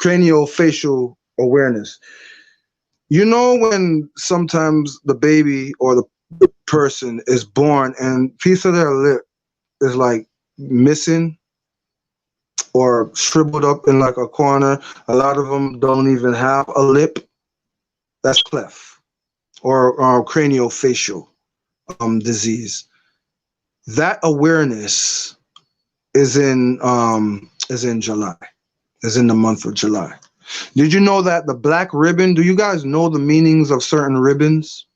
craniofacial awareness. You know, when sometimes the baby or the person is born and piece of their lip is like missing or shriveled up in like a corner. A lot of them don't even have a lip. That's cleft or craniofacial disease. That awareness is in July, is in the month of July. Did you know that the black ribbon, do you guys know the meanings of certain ribbons?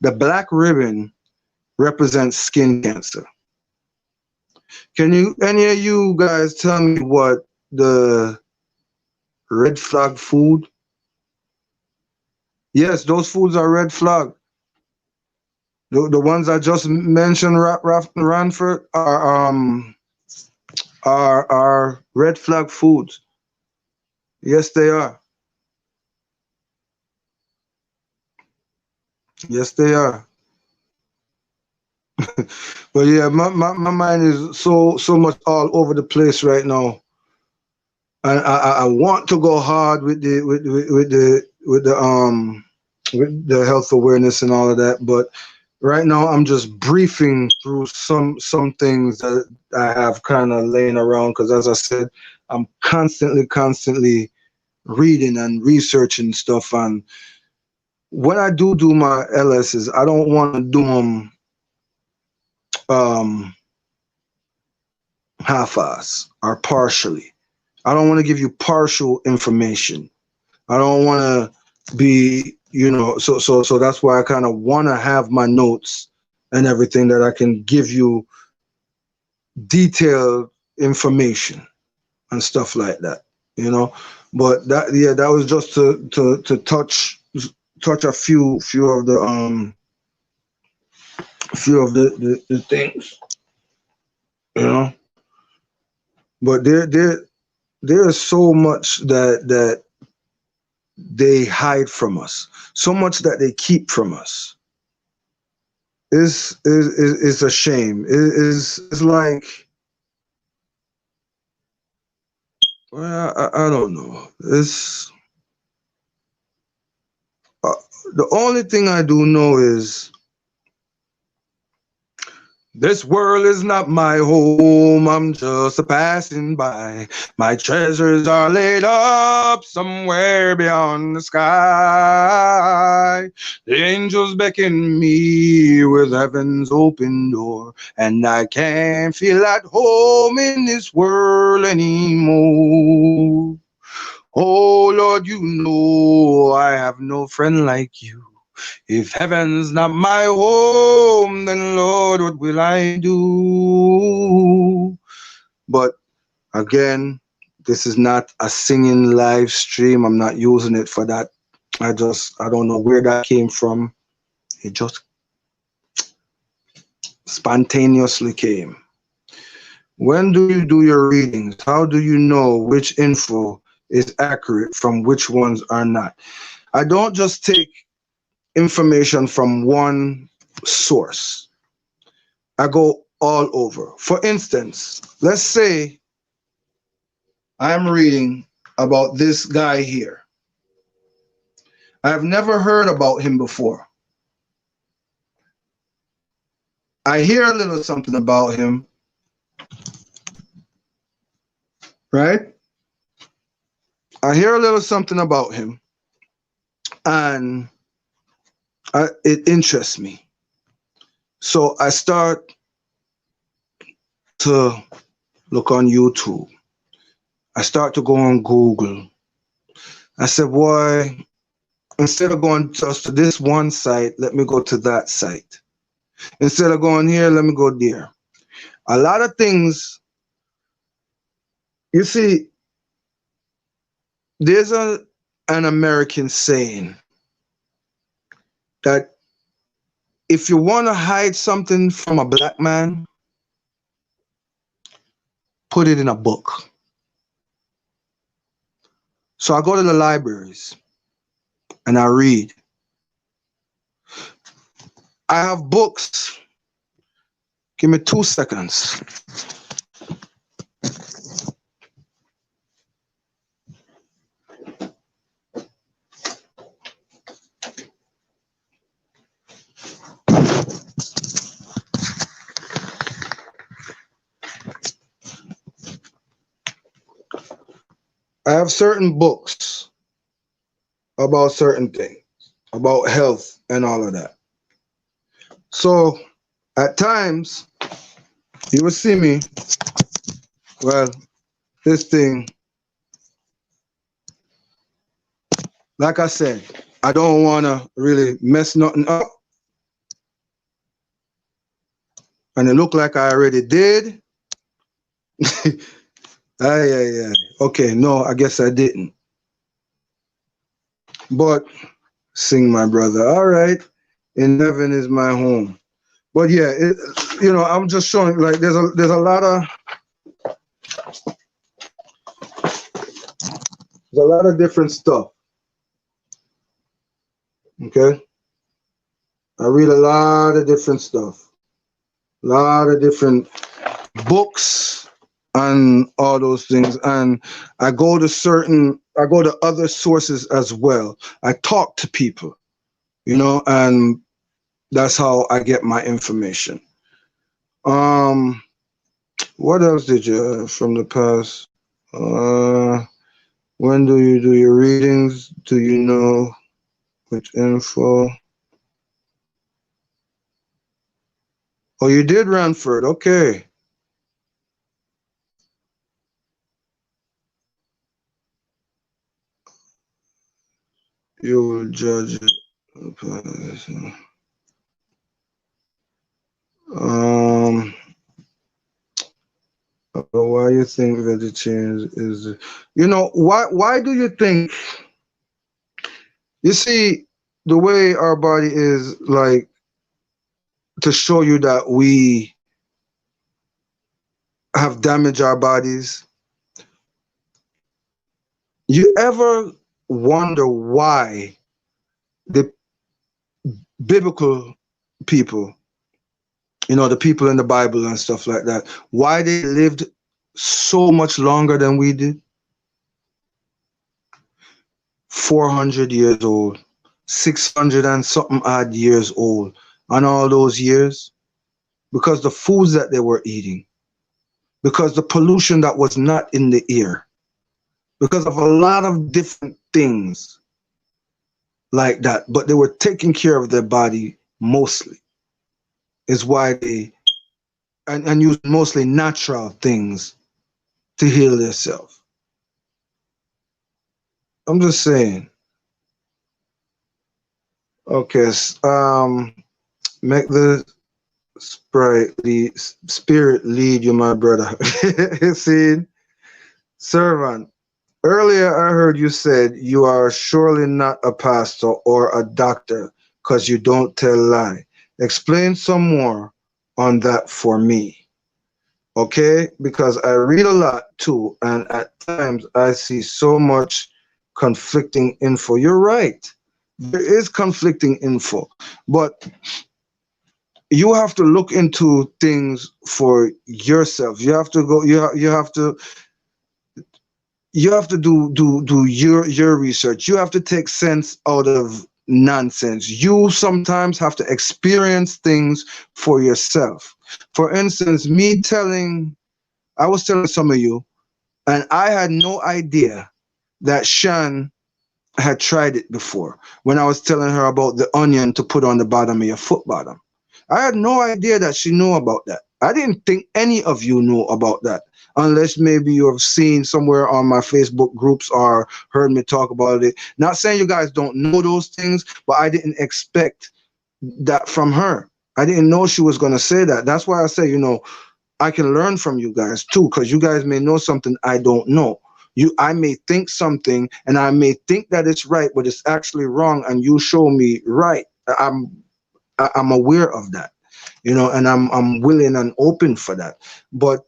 The black ribbon represents skin cancer. Can you, any of you guys tell me what the red flag food? Yes, those foods are red flag. The ones I just mentioned, Ranford, are red flag foods. Yes, they are. Yes, they are. But yeah, my mind is so much all over the place right now, and I want to go hard with the health awareness and all of that, but right now I'm just briefing through some things that I have kind of laying around, because as I said, I'm constantly reading and researching stuff, and when I do my LSs, I don't want to do them half-ass or partially. I don't want to give you partial information. I don't want to be, you know, so that's why I kind of want to have my notes and everything that I can give you detailed information and stuff like that, you know. But that, yeah, that was just to touch a few of the things, you know. But there is so much that they hide from us, so much that they keep from us. Is a shame. Is like, well, I don't know. It's the only thing I do know is this world is not my home, I'm just a passing by. My treasures are laid up somewhere beyond the sky. The angels beckon me with heaven's open door, and I can't feel at home in this world anymore. Oh Lord, you know I have no friend like you. If heaven's not my home, then Lord, what will I do? But again, this is not a singing live stream. I'm not using it for that. I don't know where that came from. It just spontaneously came. When do you do your readings? How do you know which info is accurate from which ones are not? I don't just take information from one source. I go all over. For instance, let's say I'm reading about this guy here. I've never heard about him before. I hear a little something about him, right? I hear a little something about him, and it interests me. So I start to look on YouTube. I start to go on Google. I said, boy, instead of going just to this one site, let me go to that site. Instead of going here, let me go there. A lot of things, you see, there's an American saying that if you want to hide something from a black man, put it in a book. So I go to the libraries and I read. I have books. Give me 2 seconds. I have certain books about certain things, about health and all of that. So at times, you will see me, well, this thing, like I said, I don't want to really mess nothing up. And it looked like I already did. Aye. Okay, no, I guess I didn't. But sing, my brother. All right, in heaven is my home. But yeah, you know, I'm just showing, like, there's a lot of different stuff. Okay, I read a lot of different stuff, a lot of different books and all those things, and I go to other sources as well. I talk to people, you know, and that's how I get my information. What else did you from the past? When do you do your readings? Do you know which info? Oh, you did Ranford, okay. You will judge it. Why you think vegetarians is, you know, why do you think, you see, the way our body is, like, to show you that we have damaged our bodies, you ever wonder why the biblical people, you know, the people in the Bible and stuff like that, why they lived so much longer than we did? 400 years old, 600 and something odd years old, and all those years, because the foods that they were eating, because the pollution that was not in the air, because of a lot of different things like that, but they were taking care of their body mostly, is why they, and use mostly natural things to heal themselves. I'm just saying. Okay, make the spirit lead you, my brother. See, servant. Earlier, I heard you said you are surely not a pastor or a doctor because you don't tell lie. Explain some more on that for me. Okay, because I read a lot too, and at times I see so much conflicting info. You're right, there is conflicting info, but you have to look into things for yourself. You have to go. You have to do your research. You have to take sense out of nonsense. You sometimes have to experience things for yourself. For instance, I was telling some of you, and I had no idea that Shan had tried it before. When I was telling her about the onion to put on the bottom of your foot bottom, I had no idea that she knew about that. I didn't think any of you knew about that unless maybe you have seen somewhere on my Facebook groups or heard me talk about it. Not saying you guys don't know those things, but I didn't expect that from her. I didn't know she was going to say that. That's why I say, I can learn from you guys too, because you guys may know something I don't know. I may think something and I may think that it's right, but it's actually wrong, and you show me right. I'm aware of that, and I'm willing and open for that. But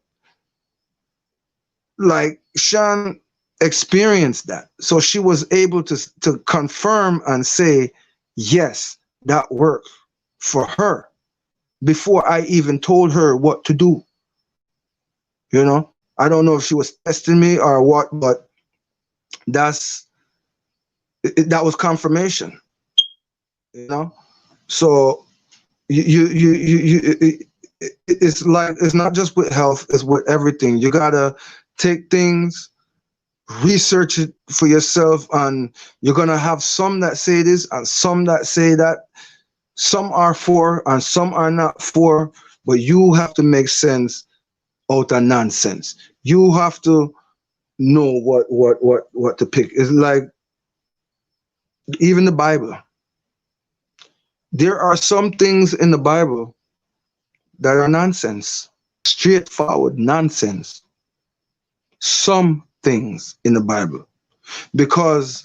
like Sean experienced that, so she was able to confirm and say, yes, that worked for her before I even told her what to do. I don't know if she was testing me or what, but that was confirmation. So it's like, it's not just with health, it's with everything. You gotta take things, research it for yourself, and you're gonna have some that say this and some that say that. Some are for and some are not for, but you have to make sense out of nonsense. You have to know what to pick. It's like even the Bible. There are some things in the Bible that are nonsense, straightforward nonsense. Some things in the Bible, because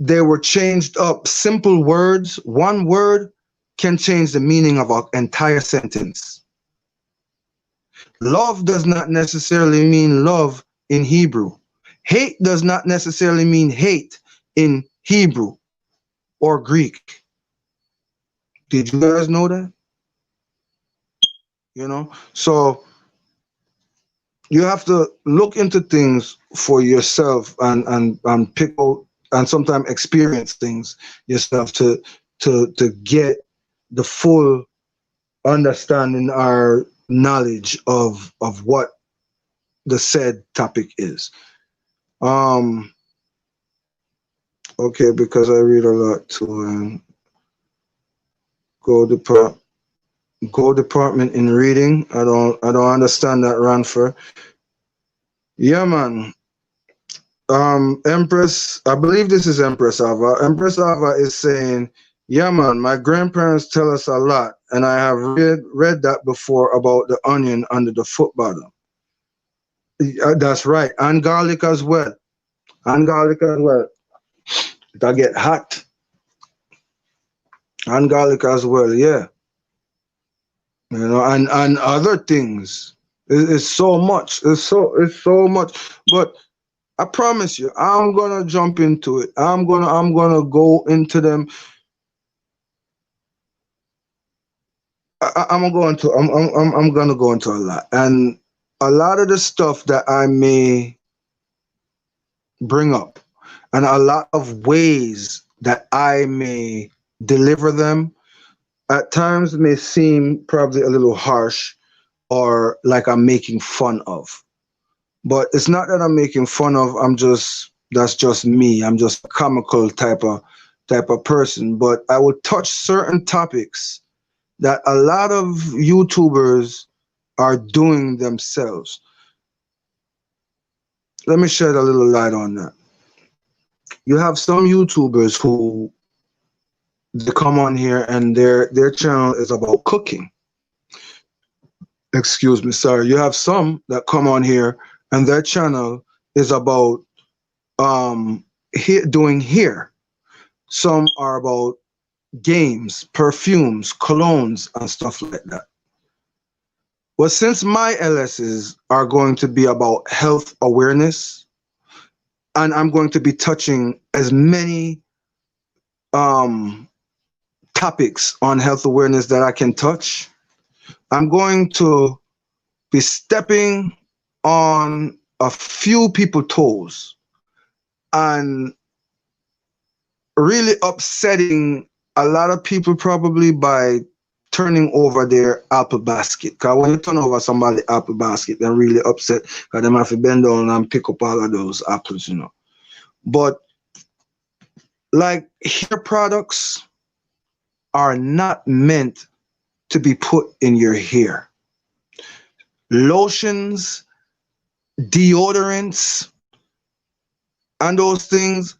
they were changed up. Simple words, one word can change the meaning of an entire sentence. Love does not necessarily mean love in Hebrew. Hate does not necessarily mean hate in Hebrew or Greek. Did you guys know that? So you have to look into things for yourself and pick out and sometimes experience things yourself to get the full understanding or knowledge of what the said topic is. Okay, because I read a lot too. Go department in reading. I don't understand that, Ranfer. Yeah, man. Empress, I believe this is Empress Ava. Empress Ava is saying, yeah, man, my grandparents tell us a lot, and I have read that before about the onion under the foot bottom. That's right, and garlic as well. And garlic as well. That get hot. And garlic as well, yeah. And other things. It's so much. It's so much. But I promise you, I'm gonna jump into it. I'm gonna go into them. I'm gonna go into a lot, and a lot of the stuff that I may bring up, and a lot of ways that I may deliver them, at times may seem probably a little harsh or like I'm making fun of. But it's not that I'm making fun of. That's just me. I'm just a comical type of person. But I would touch certain topics that a lot of YouTubers are doing themselves. Let me shed a little light on that. You have some YouTubers who they come on here and their channel is about cooking. Excuse me, sorry. You have some that come on here and their channel is about doing hair. Some are about games, perfumes, colognes, and stuff like that. Well, since my LSs are going to be about health awareness, and I'm going to be touching as many topics on health awareness that I can touch, I'm going to be stepping on a few people's toes and really upsetting a lot of people probably by turning over their apple basket. Because when you turn over somebody's apple basket, they're really upset because they have to bend down and pick up all of those apples, But like hair products are not meant to be put in your hair. Lotions deodorants and those things,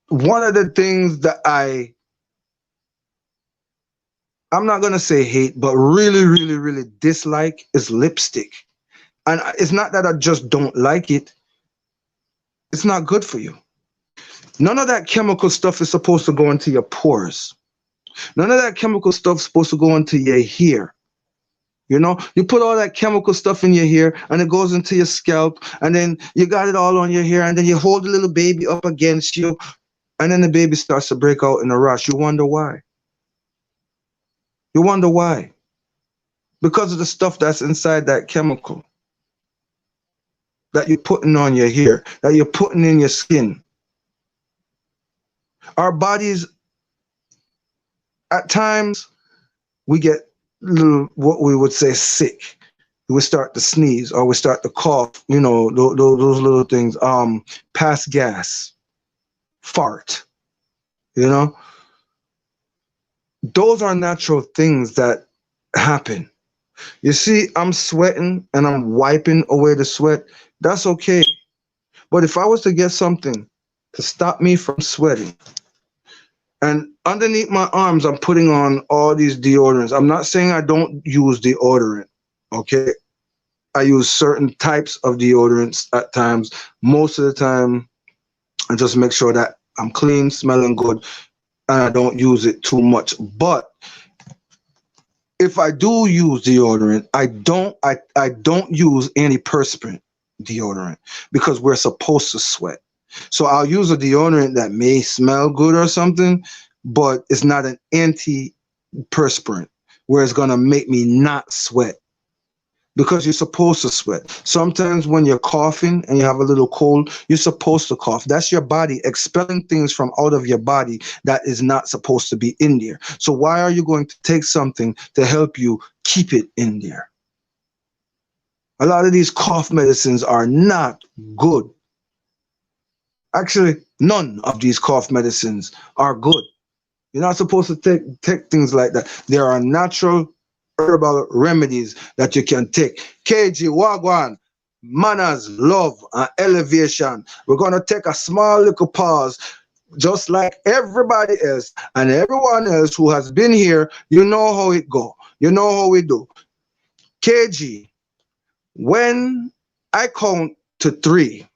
one of the things that I'm not gonna say hate, but really, really, really dislike is lipstick. And it's not that I just don't like it. It's not good for you. None of that chemical stuff is supposed to go into your pores. None of that chemical stuff is supposed to go into your hair. You know, you put all that chemical stuff in your hair and it goes into your scalp, and then you got it all on your hair, and then you hold the little baby up against you, and then the baby starts to break out in a rash. You wonder why. You wonder why. Because of the stuff that's inside that chemical that you're putting on your hair, that you're putting in your skin. Our bodies, at times, we get little, what we would say, sick. We start to sneeze or we start to cough, you know, those little things. Pass gas, fart, you know. Those are natural things that happen. You see, I'm sweating and I'm wiping away the sweat. That's okay. But if I was to get something to stop me from sweating, and underneath my arms, I'm putting on all these deodorants. I'm not saying I don't use deodorant, okay? I use certain types of deodorants at times. Most of the time, I just make sure that I'm clean, smelling good, and I don't use it too much. But if I do use deodorant, I don't use antiperspirant deodorant because we're supposed to sweat. So I'll use a deodorant that may smell good or something, but it's not an antiperspirant where it's gonna make me not sweat, because you're supposed to sweat. Sometimes when you're coughing and you have a little cold, you're supposed to cough. That's your body expelling things from out of your body that is not supposed to be in there. So why are you going to take something to help you keep it in there? A lot of these cough medicines are not good. Actually, none of these cough medicines are good. You're not supposed to take things like that. There are natural herbal remedies that you can take. KG, Wagwan, manners, love, and elevation. We're going to take a small little pause, just like everybody else and everyone else who has been here. You know how it go. You know how we do. KG, when I count to 3,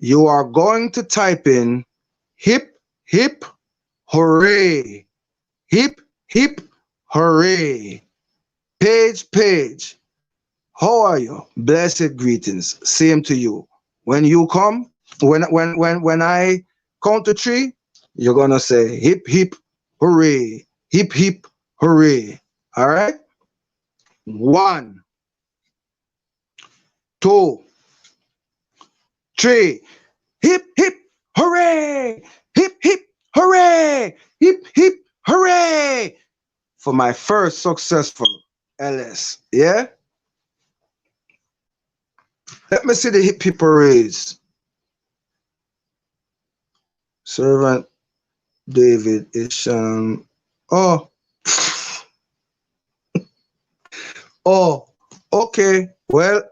you are going to type in hip, hip, hooray. Hip, hip, hooray. Page, how are you? Blessed greetings. Same to you. When you come, when I count to 3, you're gonna say hip, hip, hooray. Hip, hip, hooray. All right? 1, 2, 3. Hip, hip, hooray! Hip, hip, hooray! Hip, hip, hooray! For my first successful LS. Yeah? Let me see the hip, hip, hoorays. Servant David is oh. Oh, okay. Well,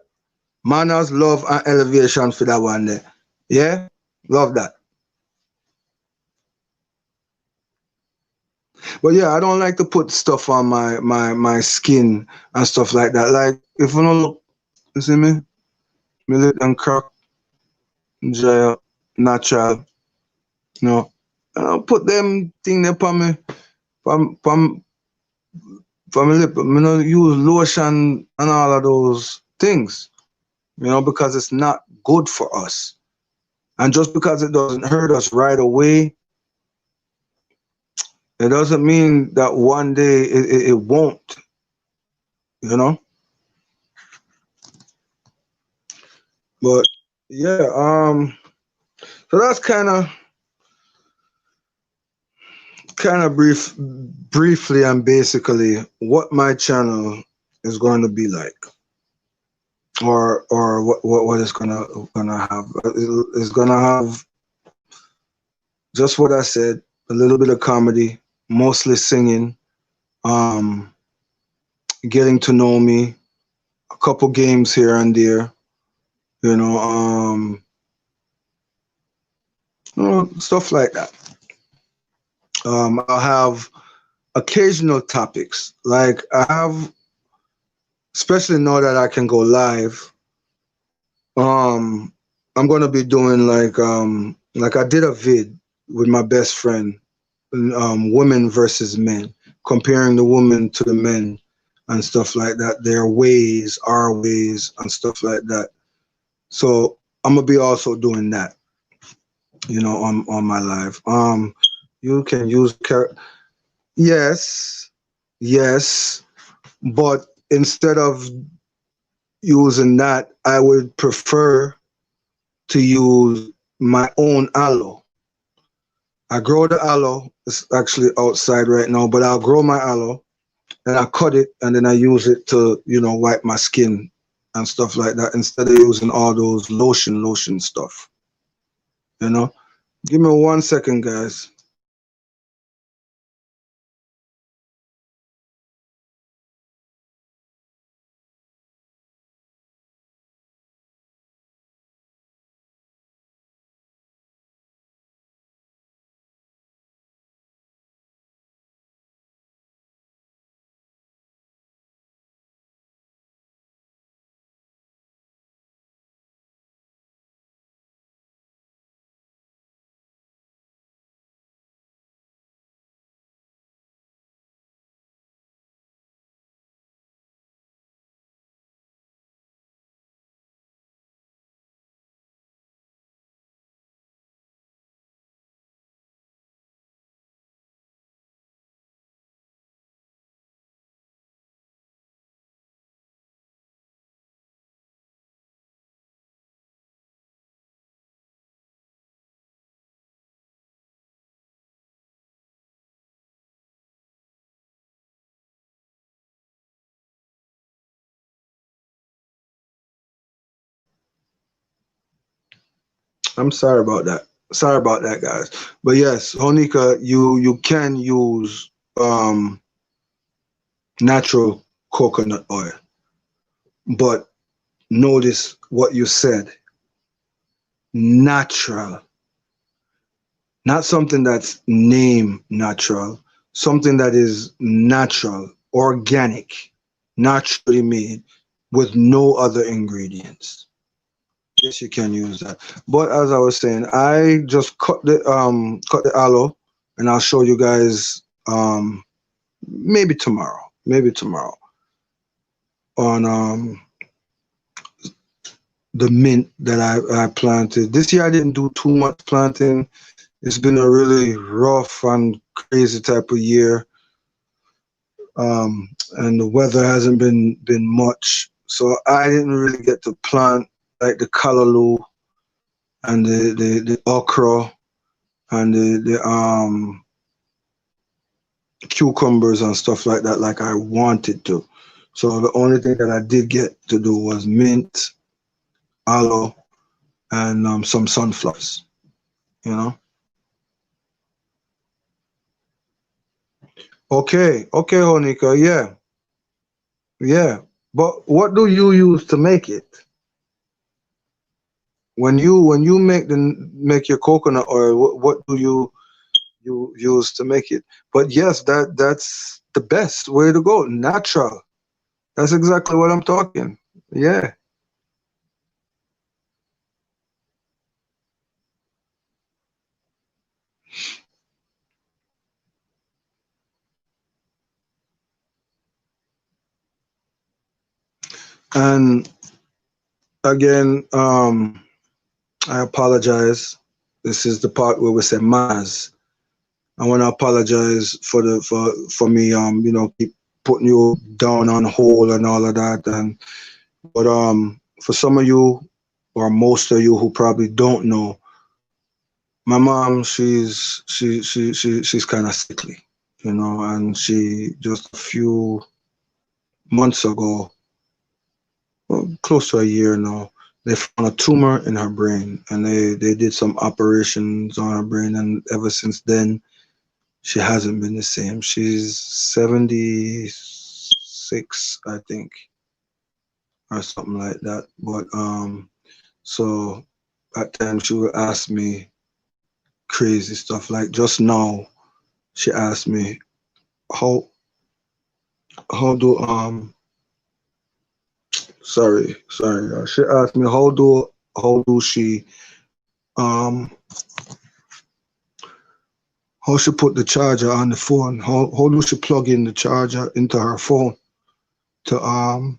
manners, love, and elevation for that one there. Yeah? Love that. But yeah, I don't like to put stuff on my skin and stuff like that. Like, if you don't look, you see me? Me let them crack, dry up, natural. You know, I don't put them thing there for me, for my lip. I don't use lotion and all of those things, you know, because it's not good for us. And just because it doesn't hurt us right away, it doesn't mean that one day it won't, you know. But yeah, so that's kind of briefly and basically what my channel is going to be like, or what it's gonna have. It's gonna have just what I said, a little bit of comedy, mostly singing, getting to know me, a couple games here and there, you know, stuff like that. I'll have occasional topics. Like I have, especially now that I can go live, um, I'm gonna be doing like I did a vid with my best friend, women versus men, comparing the women to the men and stuff like that, their ways, our ways, and stuff like that. So I'm gonna be also doing that, on my live. You can use yes, yes, but instead of using that, I would prefer to use my own aloe. I grow the aloe. It's actually outside right now, but I'll grow my aloe and I cut it and then I use it to, wipe my skin and stuff like that instead of using all those lotion stuff. You know, give me 1 second, guys. I'm sorry about that. Sorry about that, guys. But yes, Honika, you can use natural coconut oil, but notice what you said. Natural, not something that's name natural, something that is natural, organic, naturally made with no other ingredients. Yes, you can use that. But as I was saying, I just cut the aloe and I'll show you guys maybe tomorrow. Maybe tomorrow on the mint that I planted. This year I didn't do too much planting. It's been a really rough and crazy type of year. And the weather hasn't been much. So I didn't really get to plant like the callaloo and the okra and the cucumbers and stuff like I wanted to. So the only thing that I did get to do was mint, aloe, and some sunflowers. You know. Okay, Honika. Yeah, yeah. But what do you use to make it? When you make your coconut oil, what do you use to make it? But yes, that's the best way to go. Natural. That's exactly what I'm talking. Yeah. And again, I apologize. This is the part where we say Maz. I want to apologize for me keep putting you down on hold and all of that. And but for some of you or most of you who probably don't know, my mom, she's kind of sickly, and she just a few months ago, well, close to a year now, they found a tumor in her brain, and they did some operations on her brain, and ever since then, she hasn't been the same. She's 76, I think, or something like that. But So at times she will ask me crazy stuff. Like just now, she asked me how do sorry. She asked me how do she um how she put the charger on the phone. How do she plug in the charger into her phone to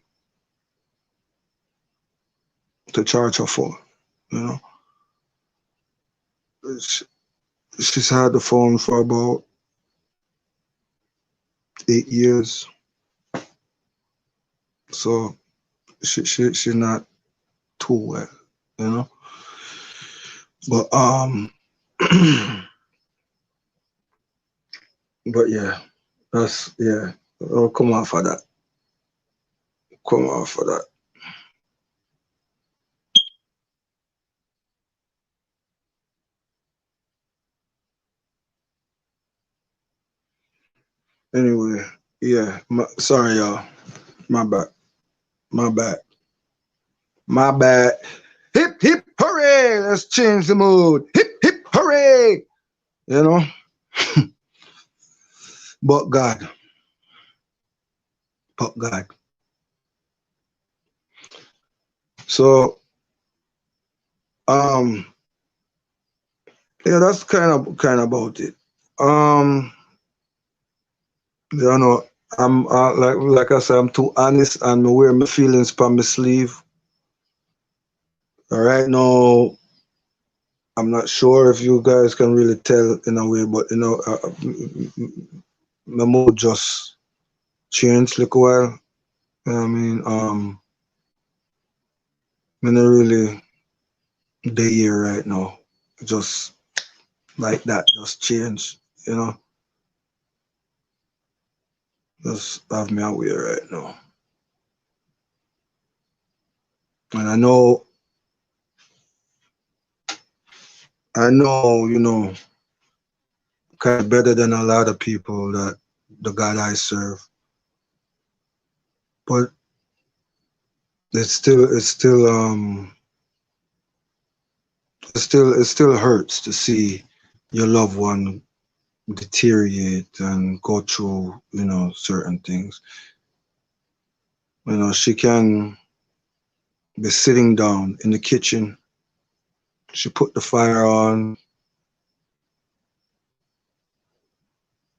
to charge her phone? You know, she, she's had the phone for about 8 years, so she's not too well, you know. But but yeah, that's yeah. I'll come off of that. Come off of that. Anyway, yeah. Sorry, y'all. My bad. My bad. My bad. Hip hip hooray! Let's change the mood. Hip hip hooray! You know. But God. But God. So um yeah, that's kind of about it. Um you know, I'm like I said, I'm too honest and I wear my feelings on my sleeve. All right now, I'm not sure if you guys can really tell in a way, but you know, my mood just changed like a while. You know what I mean, I'm not really day here right now. Just like that, just change. You know, just have me away right now. And I know, you know, kind of better than a lot of people that the God I serve, but it still hurts to see your loved one deteriorate and go through, you know, certain things. You know, she can be sitting down in the kitchen. She put the fire on.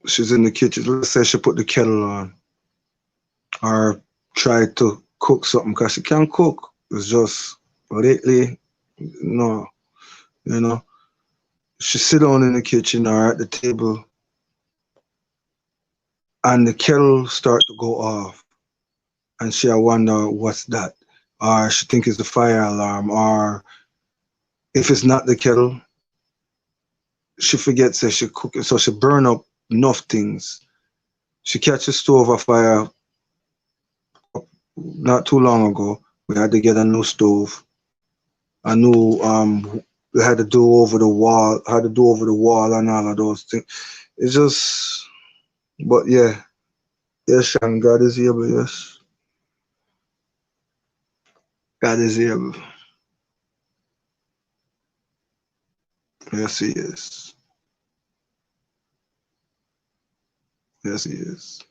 She's in the kitchen. Let's say she put the kettle on, or try to cook something because she can't cook. It's just lately, no, you know. She sit down in the kitchen or at the table, and the kettle start to go off, and she wonder what's that, or she think it's the fire alarm, or if it's not the kettle, she forgets that she cooking, so she burn up enough things. She catch the stove afire not too long ago. We had to get a new stove, a new we had to do over the wall, had to do over the wall and all of those things. It's just, but yeah, yes, Shan, God is able. Yes, God is able. Yes, He is. Yes, He is.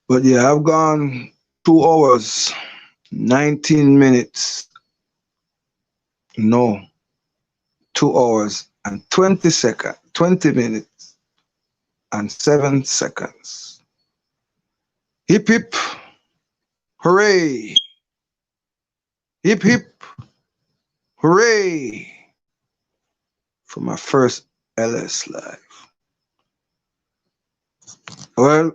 But yeah, I've gone 2 hours, 19 minutes. No, 2 hours and 20 seconds, 20 minutes and 7 seconds. Hip hip, hooray! Hip hip, hooray! For my first LS live. Well,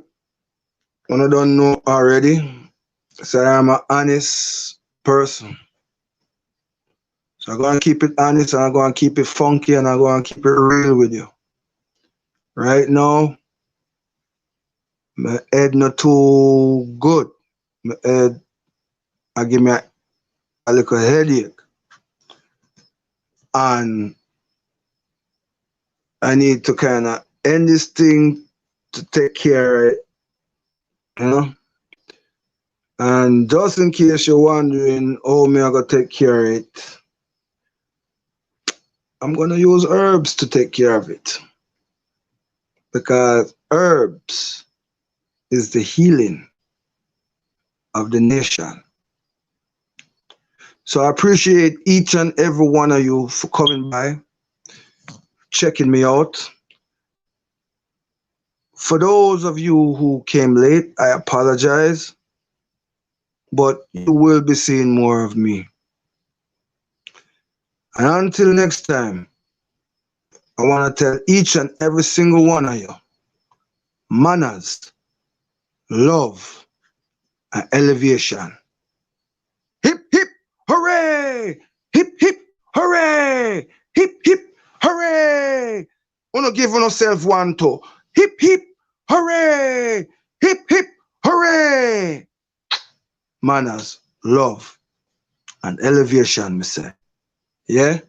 when I don't know already, so I'm an honest person. So I'm gonna keep it honest and I'm gonna keep it funky and I'm gonna keep it real with you. Right now, my head not too good. My head, I give me a little headache. And I need to kind of end this thing to take care of it, you know? And just in case you're wondering how me I gonna take care of it, I'm gonna use herbs to take care of it. Because herbs is the healing of the nation. So I appreciate each and every one of you for coming by, checking me out. For those of you who came late, I apologize, but you will be seeing more of me. And until next time, I want to tell each and every single one of you, manners, love, and elevation. Hip, hip, hooray! Hip, hip, hooray! Hip, hip, hooray! Wanna give yourself one toe. Hip, hip, hooray! Hip, hip, hooray! Manners, love, and elevation, me say. Yeah?